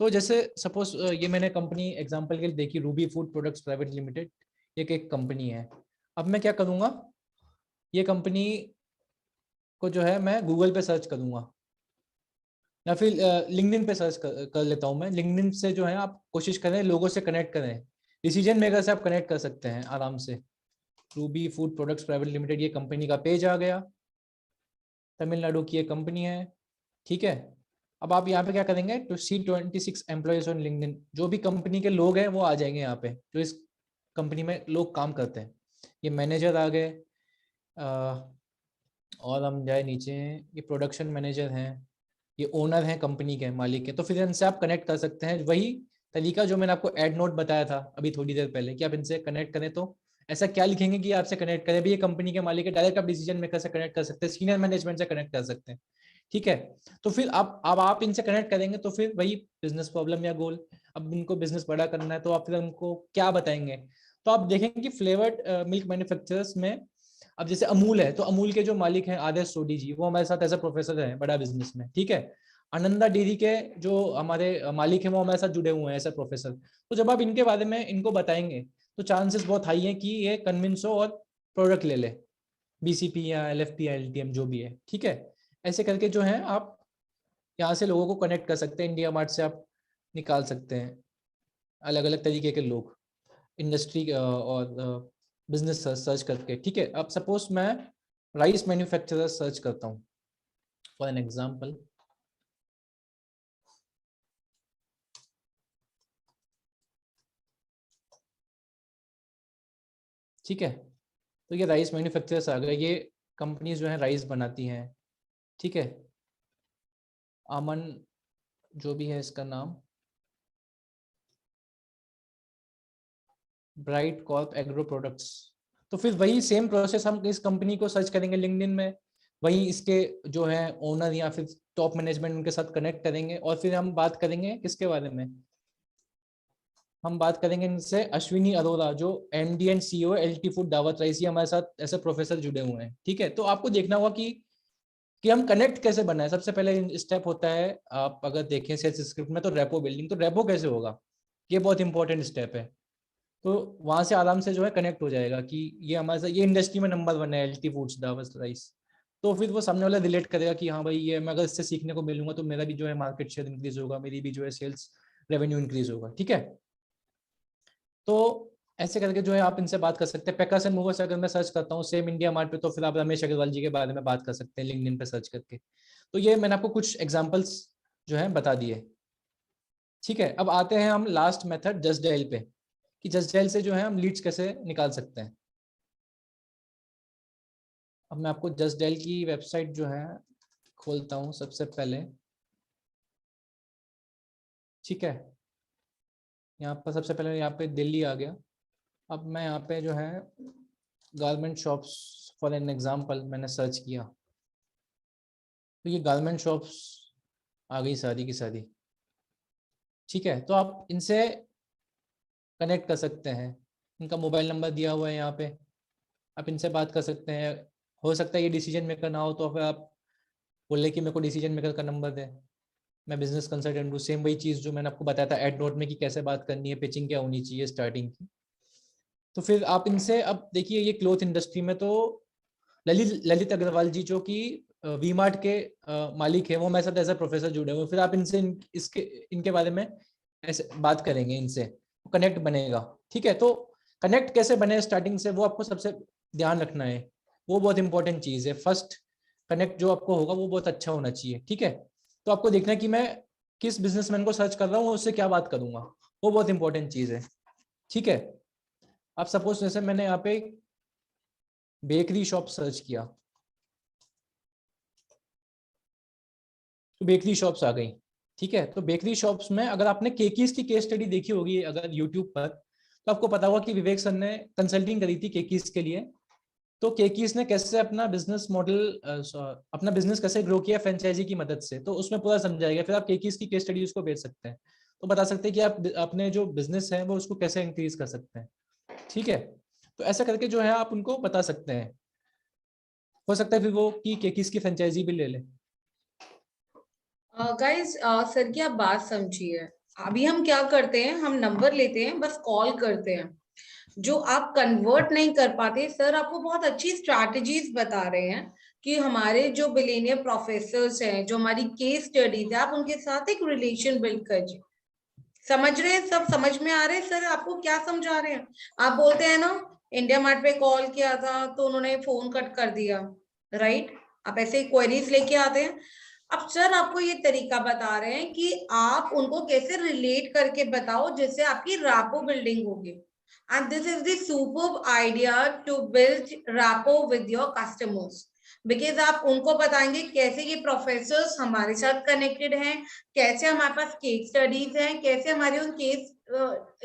तो जैसे सपोज ये मैंने कंपनी एग्जांपल के लिए देखी, Ruby food products private limited, ये एक कंपनी है। अब मैं क्या करूँगा, ये कंपनी को जो है मैं गूगल पे सर्च करूँगा या फिर लिंक्डइन पे सर्च कर लेता हूँ मैं। लिंक्डइन से जो है आप कोशिश करें लोगों से कनेक्ट करें, डिसीजन मेकर से आप कनेक्ट कर सकते हैं आराम से। Ruby food products private limited, ये कंपनी का पेज आ गया, तमिलनाडु की ये कंपनी है, ठीक है। अब आप यहाँ पे क्या करेंगे, to see 26 employees on LinkedIn, जो भी कंपनी के लोग हैं वो आ जाएंगे यहाँ पे, जो इस कंपनी में लोग काम करते हैं। ये मैनेजर आ गए, और हम जाए नीचे, ये प्रोडक्शन मैनेजर हैं, ये ओनर हैं, कंपनी के मालिक है। तो फिर इनसे आप कनेक्ट कर सकते हैं, वही तरीका जो मैंने आपको एड नोट बताया था अभी थोड़ी देर पहले, कि आप इनसे कनेक्ट करें तो ऐसा क्या लिखेंगे कि आपसे कनेक्ट करें, भी ये कंपनी के मालिक है, डायरेक्ट आप डिसीजन मेकर से कनेक्ट कर सकते हैं, सीनियर मैनेजमेंट से कनेक्ट कर सकते हैं, ठीक है। तो फिर आप इनसे कनेक्ट करेंगे तो फिर वही बिजनेस प्रॉब्लम या गोल, अब इनको बिजनेस बड़ा करना है तो आप फिर उनको क्या बताएंगे। तो आप देखेंगे कि फ्लेवर्ड मिल्क मैन्युफैक्चरर्स में, अब जैसे अमूल है, तो अमूल के जो मालिक हैं आदेश सोडी जी, वो हमारे साथ एज अ प्रोफेसर है बड़ा बिजनेस में, ठीक है। आनंदा डेयरी के जो हमारे मालिक हैं वो हमारे साथ जुड़े हुए हैं एज अ प्रोफेसर। तो जब आप इनके बारे में इनको बताएंगे तो चांसेस बहुत हाई है कि ये कन्विंस हो और प्रोडक्ट ले ले, BCP या LFP या LTM जो भी है, ठीक है। ऐसे करके जो है आप यहाँ से लोगों को कनेक्ट कर सकते हैं, इंडिया मार्ट से आप निकाल सकते हैं अलग अलग तरीके के लोग, इंडस्ट्री और बिजनेस सर्च करके, ठीक है। अब सपोज मैं राइस मैन्युफैक्चरर सर्च करता हूँ फॉर एन एग्जाम्पल, ठीक है। तो ये राइस मैन्युफैक्चरर्स आ गए, ये कंपनीज जो है राइस बनाती हैं, ठीक है। अमन जो भी है इसका नाम, ब्राइट कॉर्प एग्रो प्रोडक्ट्स। तो फिर वही सेम प्रोसेस हम इस कंपनी को सर्च करेंगे लिंक्डइन में, वही इसके जो है ओनर या फिर टॉप मैनेजमेंट उनके साथ कनेक्ट करेंगे और फिर हम बात करेंगे किसके बारे में, हम बात करेंगे इनसे अश्विनी अरोरा जो MD and CEO LT food दावत राइस, ये हमारे साथ ऐसे प्रोफेसर जुड़े हुए हैं, ठीक है। तो आपको देखना होगा कि हम कनेक्ट कैसे बनाए। सबसे पहले स्टेप होता है, आप अगर देखें सेल्स स्क्रिप्ट में तो रेपो बिल्डिंग, तो रेपो कैसे होगा, ये बहुत इंपॉर्टेंट स्टेप है। तो वहां से आराम से जो है कनेक्ट हो जाएगा कि ये हमारे साथ ये इंडस्ट्री में नंबर 1 है एलटी फूड्स दावत राइस, तो फिर वो सामने वाला रिलेट करेगा कि हाँ भाई ये मैं अगर इससे सीखने को मिलूंगा तो मेरा भी जो है मार्केट शेयर इंक्रीज होगा, मेरी भी जो है सेल्स रेवेन्यू इंक्रीज होगा, ठीक है। तो ऐसे करके जो है आप इनसे बात कर सकते हैं। पैकर्स एंड मूवर्स अगर मैं सर्च करता हूँ सेम इंडिया मार्ट पे, तो फिर आप रमेश अग्रवाल जी के बारे में बात कर सकते हैं लिंक्डइन पे सर्च करके। तो ये मैंने आपको कुछ एग्जांपल्स जो है बता दिए, ठीक है। अब आते हैं हम लास्ट मेथड जस्ट डायल पे, कि जस्ट डायल से जो है हम लीड्स कैसे निकाल सकते हैं। अब मैं आपको जस्ट डायल की वेबसाइट जो है खोलता हूँ सबसे पहले, ठीक है। यहाँ पर सबसे पहले यहाँ पे दिल्ली आ गया। अब मैं यहाँ पे जो है garment shops for an example मैंने सर्च किया, तो ये गारमेंट शॉप्स आ गई सारी की सारी, ठीक है। तो आप इनसे कनेक्ट कर सकते हैं, इनका मोबाइल नंबर दिया हुआ है यहाँ पे, आप इनसे बात कर सकते हैं। हो सकता है ये डिसीजन मेकर ना हो तो फिर आप बोले कि मेरे को डिसीजन मेकर का नंबर दे, मैं बिजनेस कंसल्टेंट हूँ। सेम वही चीज़ जो मैंने आपको बताया था एड नोट में कि कैसे बात करनी है, पिचिंग क्या होनी चाहिए स्टार्टिंग की। तो फिर आप इनसे, अब देखिए ये क्लोथ इंडस्ट्री में तो ललित अग्रवाल जी जो कि वी मार्ट के मालिक है, वो हमारे साथ एज ए प्रोफेसर जुड़े हुए। फिर आप इनसे इनके बारे में ऐसे बात करेंगे, इनसे कनेक्ट बनेगा, ठीक है। तो कनेक्ट कैसे बने स्टार्टिंग से, वो आपको सबसे ध्यान रखना है, वो बहुत इंपॉर्टेंट चीज़ है। फर्स्ट कनेक्ट जो आपको होगा वो बहुत अच्छा होना चाहिए, ठीक है। तो आपको देखना है कि मैं किस बिजनेसमैन को सर्च कर रहा हूँ, उससे क्या बात करूंगा, वो बहुत इंपॉर्टेंट चीज़ है, ठीक है। आप सपोज जैसे मैंने यहाँ पे बेकरी शॉप सर्च किया, तो बेकरी शॉप्स आ गई, ठीक है। तो बेकरी शॉप्स में अगर आपने केकीज की केस स्टडी देखी होगी अगर यूट्यूब पर, तो आपको पता होगा कि विवेक सर ने कंसल्टिंग करी थी केकीज के लिए। तो केकीज ने कैसे अपना बिजनेस मॉडल, अपना बिजनेस कैसे ग्रो किया फ्रेंचाइजी की मदद से, तो उसमें पूरा समझाएगा। फिर आप केकीज की केस स्टडी उसको भेज सकते हैं, तो बता सकते हैं कि आप अपने जो बिजनेस है वो उसको कैसे इंक्रीज कर सकते हैं, ठीक है। तो ऐसा करके जो है आप उनको बता सकते हैं, हो सकता है फिर वो कि केकीज की फ्रेंचाइजी भी ले ले। गाइस सर की आप बात समझिए, अभी हम क्या करते हैं, हम नंबर लेते हैं, बस कॉल करते हैं। जो आप कन्वर्ट नहीं कर पाते, सर आपको बहुत अच्छी स्ट्रैटेजीज बता रहे हैं कि हमारे जो बिलियनियर प्रोफेसर्स हैं, जो हमारी केस स्टडीज है, आप उनके साथ एक रिलेशन बिल्ड करिए। समझ रहे हैं, सब समझ में आ रहे हैं सर आपको क्या समझा रहे हैं। आप बोलते हैं ना इंडिया मार्ट पे कॉल किया था तो उन्होंने फोन कट कर दिया, राइट। आप ऐसे क्वेरीज लेके आते हैं। अब सर आपको ये तरीका बता रहे हैं कि आप उनको कैसे रिलेट करके बताओ जिससे आपकी रैपो बिल्डिंग होगी। And this is the superb idea to build rapport with your customers. Because आप उनको बताएंगे कैसे ये प्रोफेसर्स हमारे साथ कनेक्टेड हैं, कैसे हमारे पास केस स्टडीज हैं, कैसे हमारे उन केस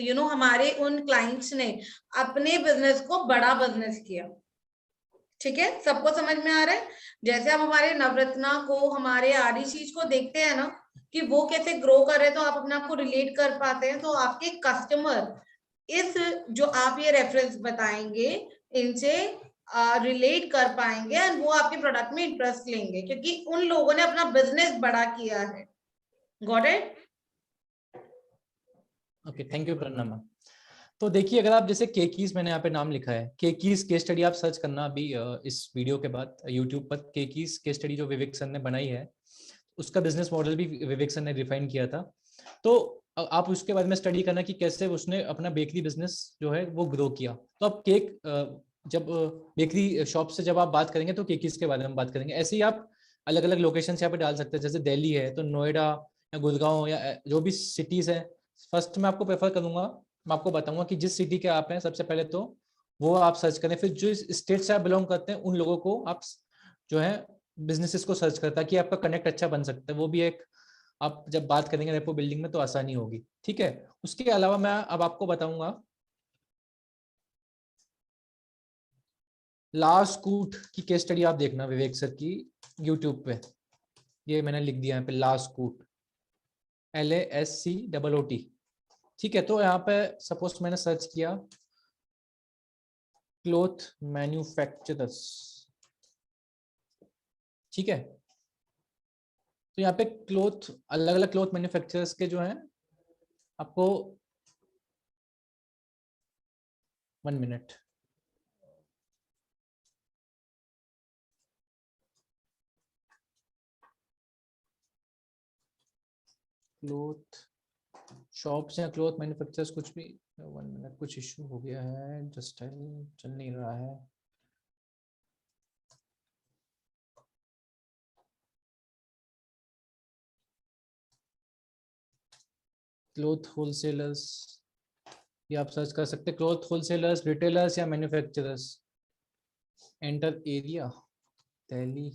हमारे उन क्लाइंट्स ने अपने बिजनेस को बड़ा बिजनेस किया। ठीक है, सबको समझ में आ रहा है। जैसे हम हमारे नवरत्ना को, हमारे आरईसीज को देखते हैं ना कि वो कैसे ग्रो कर रहे हैं, तो आप अपने आप को रिलेट कर पाते हैं। तो आपके कस्टमर इस जो आप ये रेफरेंस बताएंगे इनसे रिलेट कर पाएंगे एंड वो आपके प्रोडक्ट में इंटरेस्ट लेंगे क्योंकि उन लोगों ने अपना बिजनेस बड़ा किया है। Got it? Okay, thank you Pranama. तो देखिए अगर आप जैसे केकीज, मैंने यहाँ पे नाम लिखा है केकीज केस स्टडी, आप सर्च करना अभी इस वीडियो के बाद यूट्यूब पर। केकीज केस स्टडी जो विवेक सर ने बनाई है, उसका बिजनेस मॉडल भी विवेक सर ने रिफाइन किया था। तो आप उसके बारे में स्टडी करना कि कैसे उसने अपना बेकरी बिजनेस जो है वो ग्रो किया। तो आप केक जब बेकरी शॉप से जब आप बात करेंगे तो केकीज के बारे में बात करेंगे। ऐसे ही आप अलग अलग लोकेशन यहाँ पे डाल सकते हैं, जैसे दिल्ली है तो नोएडा या गुड़गांव या जो भी सिटीज है। फर्स्ट मैं आपको प्रेफर करूंगा, मैं आपको बताऊंगा कि जिस सिटी के आप हैं सबसे पहले तो वो आप सर्च करें। फिर जो स्टेट से आप बिलोंग करते हैं उन लोगों को आप जो है बिजनेसेस को सर्च करें, ताकि आपका कनेक्ट अच्छा बन सकता है। वो भी एक आप जब बात करेंगे रेपो बिल्डिंग में तो आसानी होगी, ठीक है। उसके अलावा मैं अब आपको बताऊंगा लास्कूट की केस स्टडी। आप देखना विवेक सर की यूट्यूब पे, ये मैंने लिख दिया यहाँ पे लास्कूट, LASCOOT, ठीक है। तो यहाँ पे सपोज मैंने सर्च किया क्लोथ मैन्युफैक्चरर्स, ठीक है। तो यहाँ पे क्लोथ, अलग अलग क्लोथ मैन्युफैक्चरर्स के जो हैं आपको 1 मिनट, क्लोथ शॉप्स या क्लोथ मैन्युफैक्चरर्स कुछ भी, 1 मिनट, कुछ इशू हो गया है, जस्ट चल नहीं रहा है। क्लोथ होलसेलर्स, ये आप सर्च कर सकते हैं, क्लोथ होलसेलर्स, रिटेलर्स या मैन्युफैक्चरर्स। एंटर एरिया दिल्ली,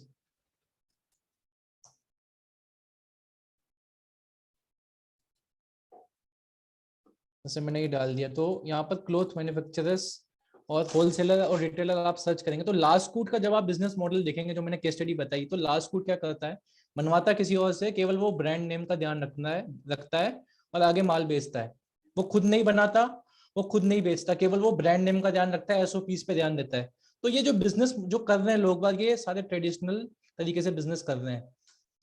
जैसे मैंने ये डाल दिया। तो यहाँ पर क्लोथ मैन्युफैक्चरर्स और होलसेलर और रिटेलर आप सर्च करेंगे तो लास्कूट का जब आप बिजनेस मॉडल देखेंगे, जो मैंने केस स्टडी बताई, तो लास्कूट क्या करता है, बनवाता किसी और से, केवल वो ब्रांड नेम का ध्यान रखता है और आगे माल बेचता है। वो खुद नहीं बनाता, वो खुद नहीं बेचता, केवल वो ब्रांड नेम का ध्यान रखता है, SOPs पे ध्यान देता है। तो ये जो बिजनेस जो कर रहे हैं लोग बाग, ये सारे ट्रेडिशनल तरीके से बिजनेस कर रहे हैं,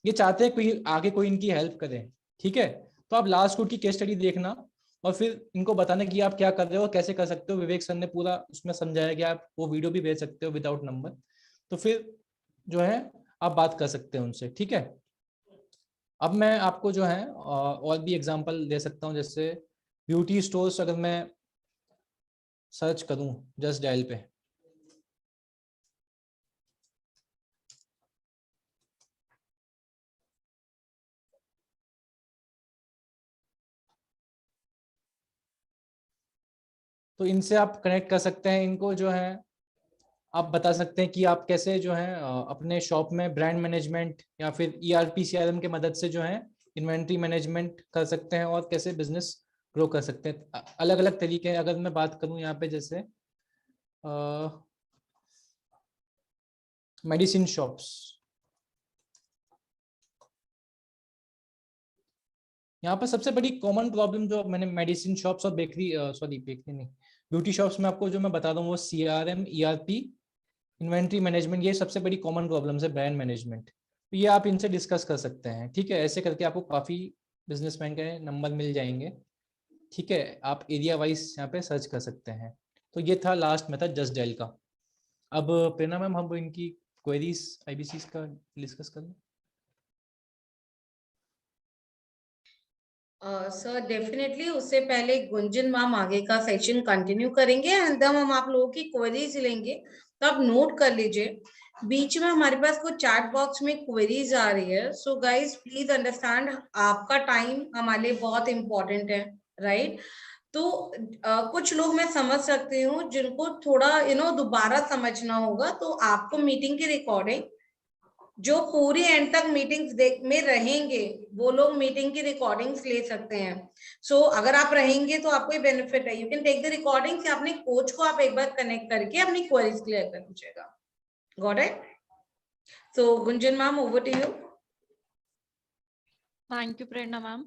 ये चाहते हैं कोई आगे कोई इनकी हेल्प करे, ठीक है। तो आप लास्कूट की केस स्टडी देखना और फिर इनको बताना कि आप क्या कर रहे हो, कैसे कर सकते हो। विवेक सर ने पूरा उसमें समझाया कि आप वो वीडियो भी भेज सकते हो विदाउट नंबर, तो फिर जो है आप बात कर सकते हैं उनसे, ठीक है। अब मैं आपको जो है और भी एग्जांपल दे सकता हूं, जैसे ब्यूटी स्टोर्स अगर मैं सर्च करूं जस्ट डायल पे, तो इनसे आप कनेक्ट कर सकते हैं। इनको जो है आप बता सकते हैं कि आप कैसे जो है अपने शॉप में ब्रांड मैनेजमेंट या फिर ERP CRM के मदद से जो है इन्वेंट्री मैनेजमेंट कर सकते हैं और कैसे बिजनेस ग्रो कर सकते हैं। अलग अलग तरीके हैं। अगर मैं बात करूं यहाँ पे जैसे मेडिसिन शॉप्स, यहाँ पर सबसे बड़ी कॉमन प्रॉब्लम जो मैंने मेडिसिन शॉप्स और बेकरी नहीं, ब्यूटी शॉप्स में आपको जो मैं बता दूं वो CRM, ERP, इन्वेंट्री मैनेजमेंट, ये सबसे बड़ी कॉमन प्रॉब्लम्स है ब्रांड मैनेजमेंट। तो ये आप इनसे डिस्कस कर सकते हैं, ठीक है। ऐसे करके आपको काफ़ी बिजनेसमैन के नंबर मिल जाएंगे, ठीक है। आप एरिया वाइज यहाँ पे सर्च कर सकते हैं। तो ये था लास्ट मेथड जस्ट डायल का। अब प्रेरणा मैम हम इनकी क्वेरीज IBCs का डिस्कस कर लें। सर डेफिनेटली उससे पहले गुंजन मैम आगे का सेशन कंटिन्यू करेंगे एंड हम आप लोगों की क्वेरीज लेंगे, तो आप नोट कर लीजिए। बीच में हमारे पास कुछ चैट बॉक्स में क्वेरीज आ रही है, सो गाइज प्लीज अंडरस्टैंड आपका टाइम हमारे लिए बहुत इंपॉर्टेंट है, राइट। तो कुछ लोग मैं समझ सकती हूँ जिनको थोड़ा दोबारा समझना होगा, तो आपको मीटिंग की रिकॉर्डिंग जो पूरी एंड तक मीटिंग्स में रहेंगे वो लोग मीटिंग की रिकॉर्डिंग्स ले सकते हैं। सो अगर आप रहेंगे तो आपको बेनिफिट है, you can take the recordings या अपने कोच को आप एक बार कनेक्ट करके अपनी क्वेरीज क्लियर कर लीजिएगा। Got it? So Gunjan ma'am over to you. Thank you Prerna ma'am.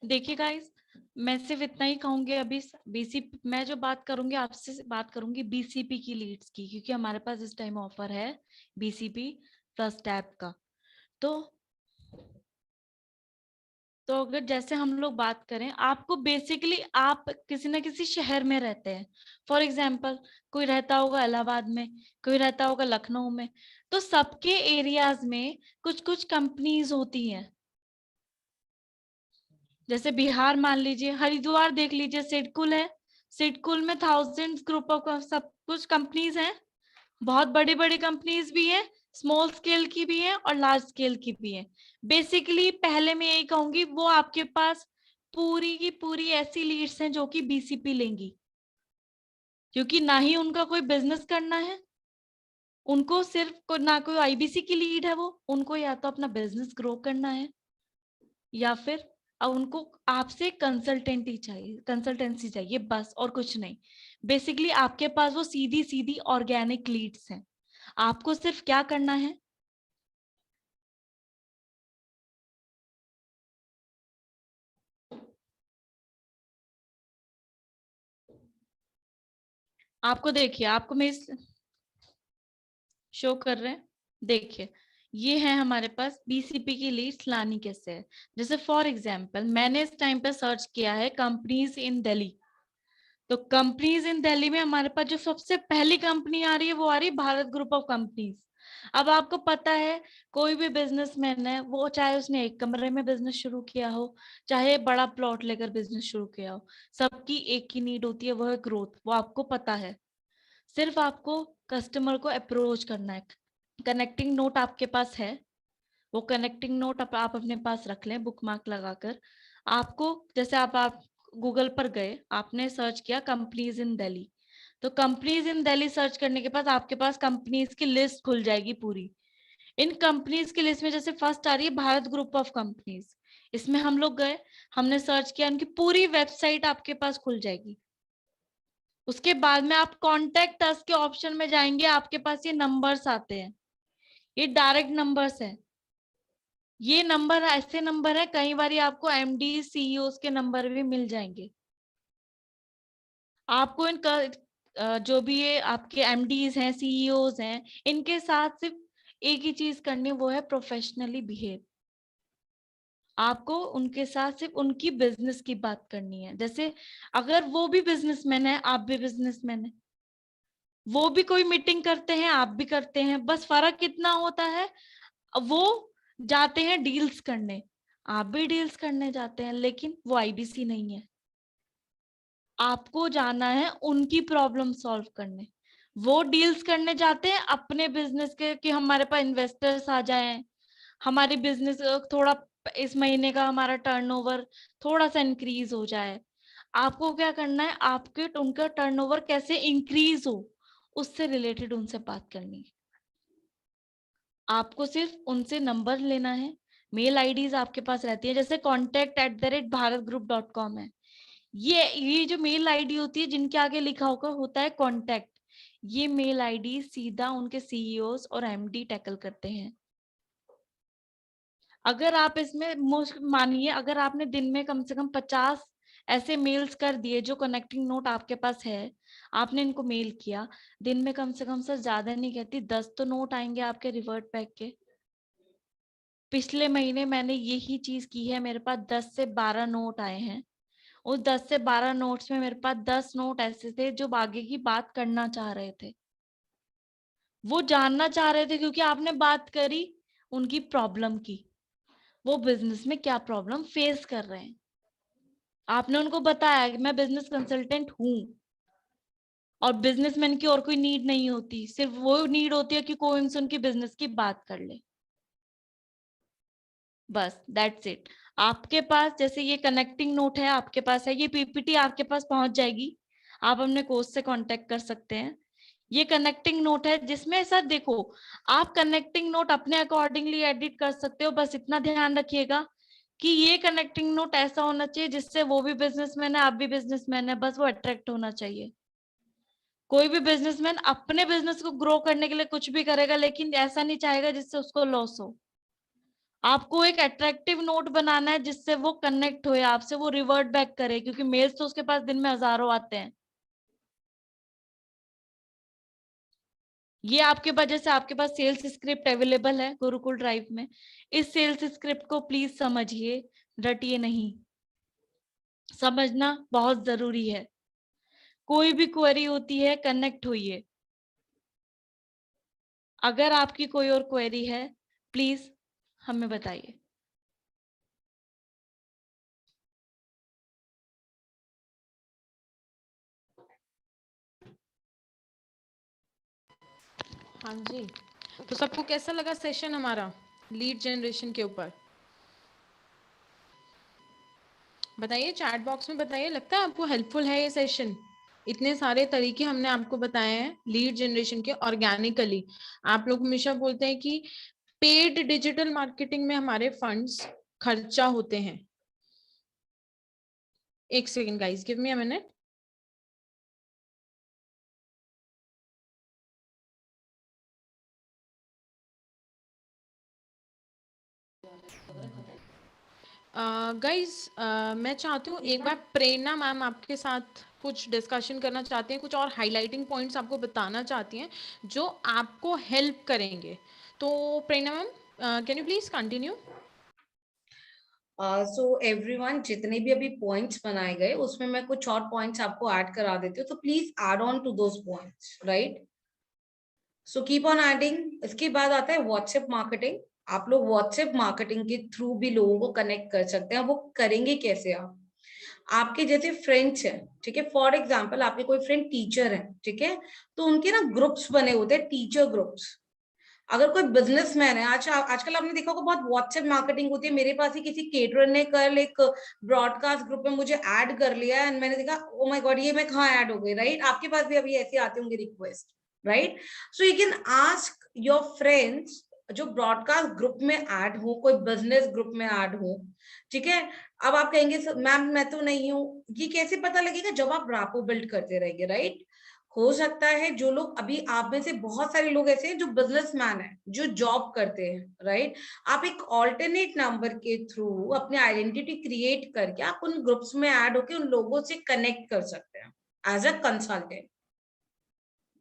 देखिए गाइस, मैं सिर्फ इतना ही कहूंगी, अभी BCP मैं जो बात करूंगी आपसे बात करूंगी BCP की लीड्स की, क्योंकि हमारे पास इस टाइम ऑफर है BCP फर्स्ट ऐप का। तो अगर जैसे हम लोग बात करें, आपको बेसिकली आप किसी ना किसी शहर में रहते हैं, फॉर एग्जाम्पल कोई रहता होगा इलाहाबाद में, कोई रहता होगा लखनऊ में, तो सबके एरियाज में कुछ कुछ कंपनीज होती हैं। जैसे बिहार मान लीजिए, हरिद्वार देख लीजिए, सिडकुल है, सिडकुल में थाउजेंड्स ग्रुप ऑफ सब कुछ कंपनीज हैं, बहुत बड़ी बड़ी कंपनीज भी है, स्मॉल स्केल की भी है और लार्ज स्केल की भी है। बेसिकली पहले मैं यही कहूंगी, वो आपके पास पूरी की पूरी ऐसी लीड्स हैं जो कि BCP लेंगी। क्योंकि ना ही उनका कोई बिजनेस करना है, उनको सिर्फ ना कोई आईबीसी की लीड है, वो उनको या तो अपना बिजनेस ग्रो करना है या फिर अब उनको आपसे कंसल्टेंसी चाहिए बस, और कुछ नहीं। बेसिकली आपके पास वो सीधी सीधी ऑर्गेनिक लीड्स हैं। आपको सिर्फ क्या करना है, आपको देखिए, आपको मैं शो कर रहे हैं, देखिए ये है हमारे पास बीसीपी की लीड्स लानी कैसे है। जैसे फॉर एग्जांपल मैंने इस टाइम पे सर्च किया है कंपनीज इन दिल्ली, तो कंपनीज इन दिल्ली में हमारे पास जो सबसे पहली कंपनी आ रही है वो आ रही है भारत ग्रुप ऑफ कंपनीज। अब आपको पता है कोई भी बिजनेसमैन है, वो चाहे उसने एक कमरे में बिजनेस शुरू किया हो, चाहे बड़ा प्लॉट लेकर बिजनेस शुरू किया हो, सबकी एक ही नीड होती है, वो है ग्रोथ। वो आपको पता है, सिर्फ आपको कस्टमर को अप्रोच करना है। कनेक्टिंग नोट आपके पास है, वो कनेक्टिंग नोट आप अपने पास रख लें बुक मार्क लगाकर। आपको जैसे आप गूगल पर गए, आपने सर्च किया कंपनीज इन दिल्ली, तो कंपनीज इन दिल्ली सर्च करने के बाद आपके पास कंपनीज की लिस्ट खुल जाएगी पूरी। इन कंपनीज की लिस्ट में जैसे फर्स्ट आ रही है भारत ग्रुप ऑफ कंपनीज, इसमें हम लोग गए, हमने सर्च किया, उनकी पूरी वेबसाइट आपके पास खुल जाएगी। उसके बाद में आप कॉन्टेक्ट अस के ऑप्शन में जाएंगे, आपके पास ये नंबर्स आते हैं, ये डायरेक्ट नंबर्स है। ये नंबर ऐसे नंबर है, कई बार आपको एमडी सीईओ के नंबर भी मिल जाएंगे। आपको इनका जो भी ये आपके एमडीज हैं, सीईओज हैं, इनके साथ सिर्फ एक ही चीज करनी है, वो है प्रोफेशनली बिहेव। आपको उनके साथ सिर्फ उनकी बिजनेस की बात करनी है। जैसे अगर वो भी बिजनेसमैन है, आप भी बिजनेसमैन है, वो भी कोई मीटिंग करते हैं, आप भी करते हैं, बस फर्क कितना होता है, वो जाते हैं डील्स करने, आप भी डील्स करने जाते हैं, लेकिन वो आईबीसी नहीं है। आपको जाना है उनकी प्रॉब्लम सॉल्व करने। वो डील्स करने जाते हैं अपने बिजनेस के, कि हमारे पास इन्वेस्टर्स आ जाएं, हमारी बिजनेस थोड़ा इस महीने का हमारा टर्नओवर थोड़ा सा इंक्रीज हो जाए। आपको क्या करना है, आपके उनका टर्नओवर कैसे इंक्रीज हो, उससे रिलेटेड उनसे बात करनी है। आपको सिर्फ उनसे नंबर लेना है, मेल आईडीज आपके पास रहती है, जैसे contact@bharatgroup.com है। ये जो मेल आईडी होती है, जिनके आगे लिखा होता है कॉन्टैक्ट, ये मेल आईडी सीधा उनके सीईओ और एमडी टैकल करते हैं। अगर आप इसमें मानिए, अगर आपने दिन में कम से कम 50 ऐसे मेल्स कर दिए, जो कनेक्टिंग नोट आपके पास है, आपने इनको मेल किया, दिन में कम से कम सर, ज्यादा नहीं कहती, 10 तो नोट आएंगे आपके रिवर्ट बैक के। पिछले महीने मैंने यही चीज की है, मेरे पास 10 से 12 नोट आए हैं। उस 10 से 12 नोट्स में मेरे पास 10 नोट ऐसे थे जो आगे की बात करना चाह रहे थे, वो जानना चाह रहे थे, क्योंकि आपने बात करी उनकी प्रॉब्लम की, वो बिजनेस में क्या प्रॉब्लम फेस कर रहे हैं। आपने उनको बताया कि मैं बिजनेस कंसल्टेंट हूं, और बिजनेसमैन की और कोई नीड नहीं होती, सिर्फ वो नीड होती है कि कोई उनसे उनकी बिजनेस की बात कर ले, बस दैट्स इट। आपके पास जैसे ये कनेक्टिंग नोट है, आपके पास है, ये पीपीटी आपके पास पहुंच जाएगी, आप अपने कोच से कांटेक्ट कर सकते हैं। ये कनेक्टिंग नोट है, जिसमें सर देखो, आप कनेक्टिंग नोट अपने अकॉर्डिंगली एडिट कर सकते हो, बस इतना ध्यान रखिएगा कि ये कनेक्टिंग नोट ऐसा होना चाहिए जिससे वो भी बिजनेसमैन है, आप भी बिजनेसमैन है, बस वो अट्रैक्ट होना चाहिए। कोई भी बिजनेसमैन अपने बिजनेस को ग्रो करने के लिए कुछ भी करेगा, लेकिन ऐसा नहीं चाहेगा जिससे उसको लॉस हो। आपको एक अट्रैक्टिव नोट बनाना है जिससे वो कनेक्ट होए आपसे, वो रिवर्ट बैक करे, क्योंकि मेल्स तो उसके पास दिन में हजारों आते हैं। ये आपके वजह से आपके पास सेल्स स्क्रिप्ट अवेलेबल है गुरुकुल ड्राइव में। इस सेल्स स्क्रिप्ट को प्लीज समझिए, रटिए नहीं, समझना बहुत जरूरी है। कोई भी क्वेरी होती है, कनेक्ट होइए। अगर आपकी कोई और क्वेरी है, प्लीज हमें बताइए। हाँ जी, तो सबको कैसा लगा सेशन हमारा लीड जनरेशन के ऊपर? बताइए, चैट बॉक्स में बताइए, लगता है आपको हेल्पफुल है ये सेशन? इतने सारे तरीके हमने आपको बताए हैं लीड जनरेशन के ऑर्गेनिकली। आप लोग हमेशा बोलते हैं कि पेड डिजिटल मार्केटिंग में हमारे फंड्स खर्चा होते हैं। एक second guys, give me a minute. Guys मैं चाहती हूँ एक बार प्रेरणा मैम आपके साथ कुछ डिस्कशन करना चाहती हैं, कुछ और हाईलाइटिंग पॉइंट्स आपको बताना चाहती हैं जो आपको हेल्प करेंगे। तो Prerna ma'am can you please continue. So everyone, जितने भी अभी पॉइंट्स बनाए गए उसमें मैं कुछ और पॉइंट्स आपको ऐड करा देती हूँ, तो please add on to those points, right? So keep on adding. इसके बाद आता है व्हाट्सएप मार्केटिंग। आप लोग व्हाट्सएप मार्केटिंग के थ्रू भी लोगों को कनेक्ट कर सकते हैं। वो करेंगे कैसे? आप आपके जैसे फ्रेंड्स हैं, ठीक है, फॉर एग्जाम्पल आपके कोई फ्रेंड टीचर है, ठीक है, तो उनके ना ग्रुप्स बने होते हैं, टीचर ग्रुप्स। अगर कोई बिजनेसमैन है, आजकल आपने देखा होगा बहुत व्हाट्सएप मार्केटिंग होती है। मेरे पास ही किसी केटरर ने कल एक ब्रॉडकास्ट ग्रुप में मुझे ऐड कर लिया एंड मैंने देखा ओ माय गॉड, ये मैं कहाँ ऐड हो गई, राइट? आपके पास भी अभी ऐसे आते होंगे request, right? So you can ask your friends जो ब्रॉडकास्ट ग्रुप में ऐड हो, कोई बिजनेस ग्रुप में ऐड हो, ठीक है। अब आप कहेंगे मैम मैं तो नहीं हूँ, ये कैसे पता लगेगा? जब आप रैपो बिल्ड करते रहेंगे, राइट? हो सकता है जो लोग अभी आप में से बहुत सारे लोग ऐसे हैं जो बिजनेसमैन है, जो जॉब करते हैं, राइट? आप एक ऑल्टरनेट नंबर के थ्रू अपनी आइडेंटिटी क्रिएट करके आप उन ग्रुप्स में ऐड होके उन लोगों से कनेक्ट कर सकते हैं एज अ कंसल्टेंट,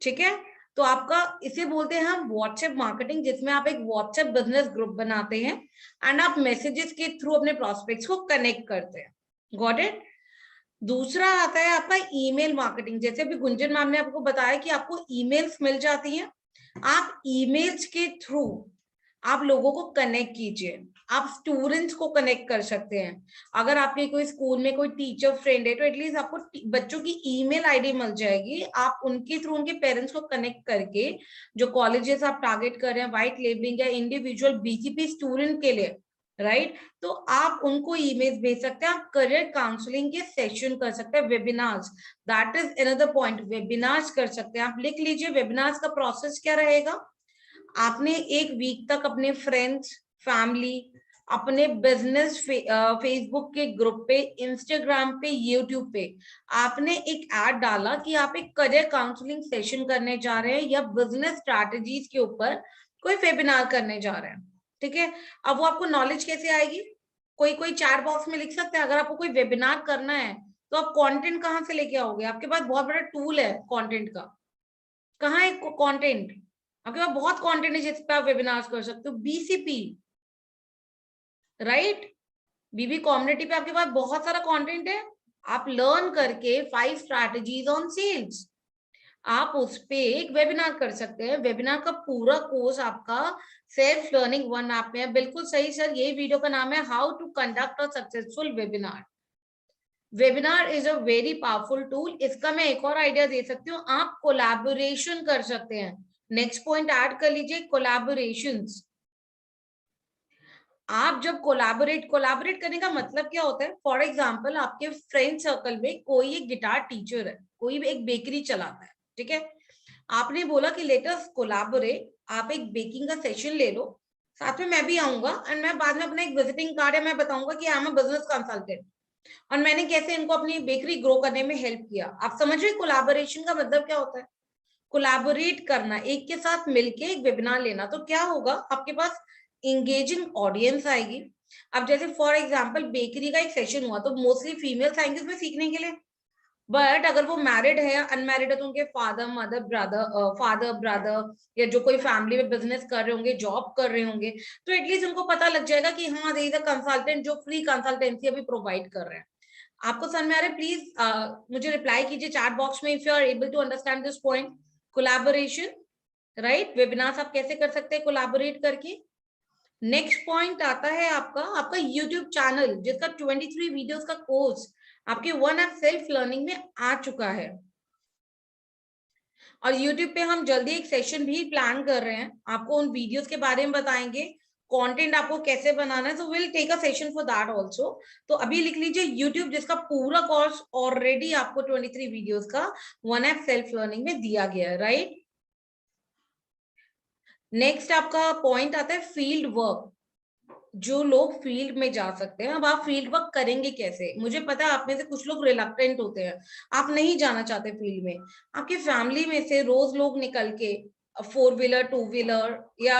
ठीक है। तो आपका इसे बोलते हैं हम व्हाट्सएप मार्केटिंग, जिसमें आप एक व्हाट्सएप बिजनेस ग्रुप बनाते हैं एंड आप मैसेजेस के थ्रू अपने प्रॉस्पेक्ट्स को कनेक्ट करते हैं। Got it? दूसरा आता है आपका ईमेल मार्केटिंग। जैसे अभी गुंजन मैम ने आपको बताया कि आपको ईमेल्स मिल जाती हैं, आप ईमेल्स के थ्रू आप लोगों को कनेक्ट कीजिए। आप स्टूडेंट्स को कनेक्ट कर सकते हैं। अगर आपके कोई स्कूल में कोई टीचर फ्रेंड है तो एटलीस्ट आपको बच्चों की ईमेल आईडी मिल जाएगी। आप उनके थ्रू उनके पेरेंट्स को कनेक्ट करके जो कॉलेजेस आप टारगेट कर रहे हैं, व्हाइट लेबलिंग या इंडिविजुअल बीसीपी स्टूडेंट के लिए, राइट, तो आप उनको ईमेल भेज सकते हैं। आप करियर काउंसलिंग के सेशन कर सकते हैं, webinars, that is another point, webinars कर सकते हैं। आप लिख लीजिए वेबिनार्स का प्रोसेस क्या रहेगा। आपने एक वीक तक अपने फ्रेंड्स, फैमिली, अपने बिजनेस फेसबुक के ग्रुप पे, इंस्टाग्राम पे, यूट्यूब पे आपने एक ऐड डाला कि आप एक करियर काउंसलिंग सेशन करने जा रहे हैं या बिजनेस स्ट्रैटेजीज के ऊपर कोई वेबिनार करने जा रहे हैं, ठीक है। अब वो आपको नॉलेज कैसे आएगी? कोई चैट बॉक्स में लिख सकते हैं। अगर आपको कोई वेबिनार करना है तो आप कंटेंट कहाँ से लेके आओगे? आपके पास बहुत बड़ा टूल है कंटेंट का। कहाँ है कंटेंट? आपके पास बहुत कंटेंट है जिस पे आप वेबिनार्स कर सकते हो। BCP, right? बीबी कम्युनिटी पे आपके पास बहुत सारा कंटेंट है। आप लर्न करके 5 स्ट्रैटेजीज ऑन सेल्स, आप उस पे एक वेबिनार कर सकते हैं। वेबिनार का पूरा कोर्स आपका सेल्फ लर्निंग 1 ऐप में है। बिल्कुल सही सर, ये वीडियो का नाम है how to conduct a successful webinar. Webinar is a very powerful tool. इसका मैं एक और आइडिया दे सकती हूँ, आप कोलैबोरेशन कर सकते हैं। नेक्स्ट पॉइंट ऐड कर लीजिए, कोलैबोरेशंस। आप जब कोलैबोरेट करने का मतलब क्या होता है? फॉर एग्जांपल आपके फ्रेंड सर्कल में कोई एक गिटार टीचर है, कोई एक बेकरी चलाता है, ठीक है। आपने बोला कि लेट अस कोलैबोरेट, आप एक बेकिंग का सेशन ले लो, साथ में मैं भी आऊंगा एंड मैं बाद में अपना एक विजिटिंग कार्ड है, मैं बताऊंगा कि I am a business consultant और मैंने कैसे इनको अपनी बेकरी ग्रो करने में हेल्प किया। आप समझ रहे कोलैबोरेशन का मतलब क्या होता है? कोलैबोरेट करना, एक के साथ मिलके एक वेबिनार लेना। तो क्या होगा, आपके पास इंगेजिंग ऑडियंस आएगी। अब जैसे फॉर एग्जांपल बेकरी का एक सेशन हुआ तो मोस्टली फीमेल्स आएंगे उसमें सीखने के लिए, बट अगर वो मैरिड है या अनमैरिड है तो उनके फादर ब्रदर या जो कोई फैमिली में बिजनेस कर रहे होंगे, जॉब कर रहे होंगे, तो एटलीस्ट उनको पता लग जाएगा कि हाँ देयर इज अ कंसल्टेंट जो फ्री कंसल्टेंसी अभी प्रोवाइड कर रहे हैं। आपको समझ में आ रहा है? प्लीज मुझे रिप्लाई कीजिए चैट बॉक्स में if you are able to understand this point. Collaboration, right? Webinars आप कैसे कर सकते हैं कोलैबोरेट करके। नेक्स्ट पॉइंट आता है आपका YouTube चैनल, जिसका 23 वीडियोस का कोर्स आपके 1 ऐप सेल्फ लर्निंग में आ चुका है और YouTube पे हम जल्दी एक सेशन भी प्लान कर रहे हैं। आपको उन वीडियोस के बारे में बताएंगे, कंटेंट आपको कैसे बनाना है, so we'll take a session for that also. तो अभी लिख लीजिए YouTube, जिसका पूरा कोर्स ऑलरेडी आपको 23 वीडियोस का 1F सेल्फ लर्निंग में दिया गया है, राइट। नेक्स्ट आपका पॉइंट आता है फील्ड वर्क, जो लोग फील्ड में जा सकते हैं। अब आप फील्ड वर्क करेंगे कैसे? मुझे पता है आप में से कुछ लोग रिलक्टेंट होते हैं, आप नहीं जाना चाहते फील्ड में। आपकी फैमिली में से रोज लोग निकल के 4 व्हीलर 2 व्हीलर या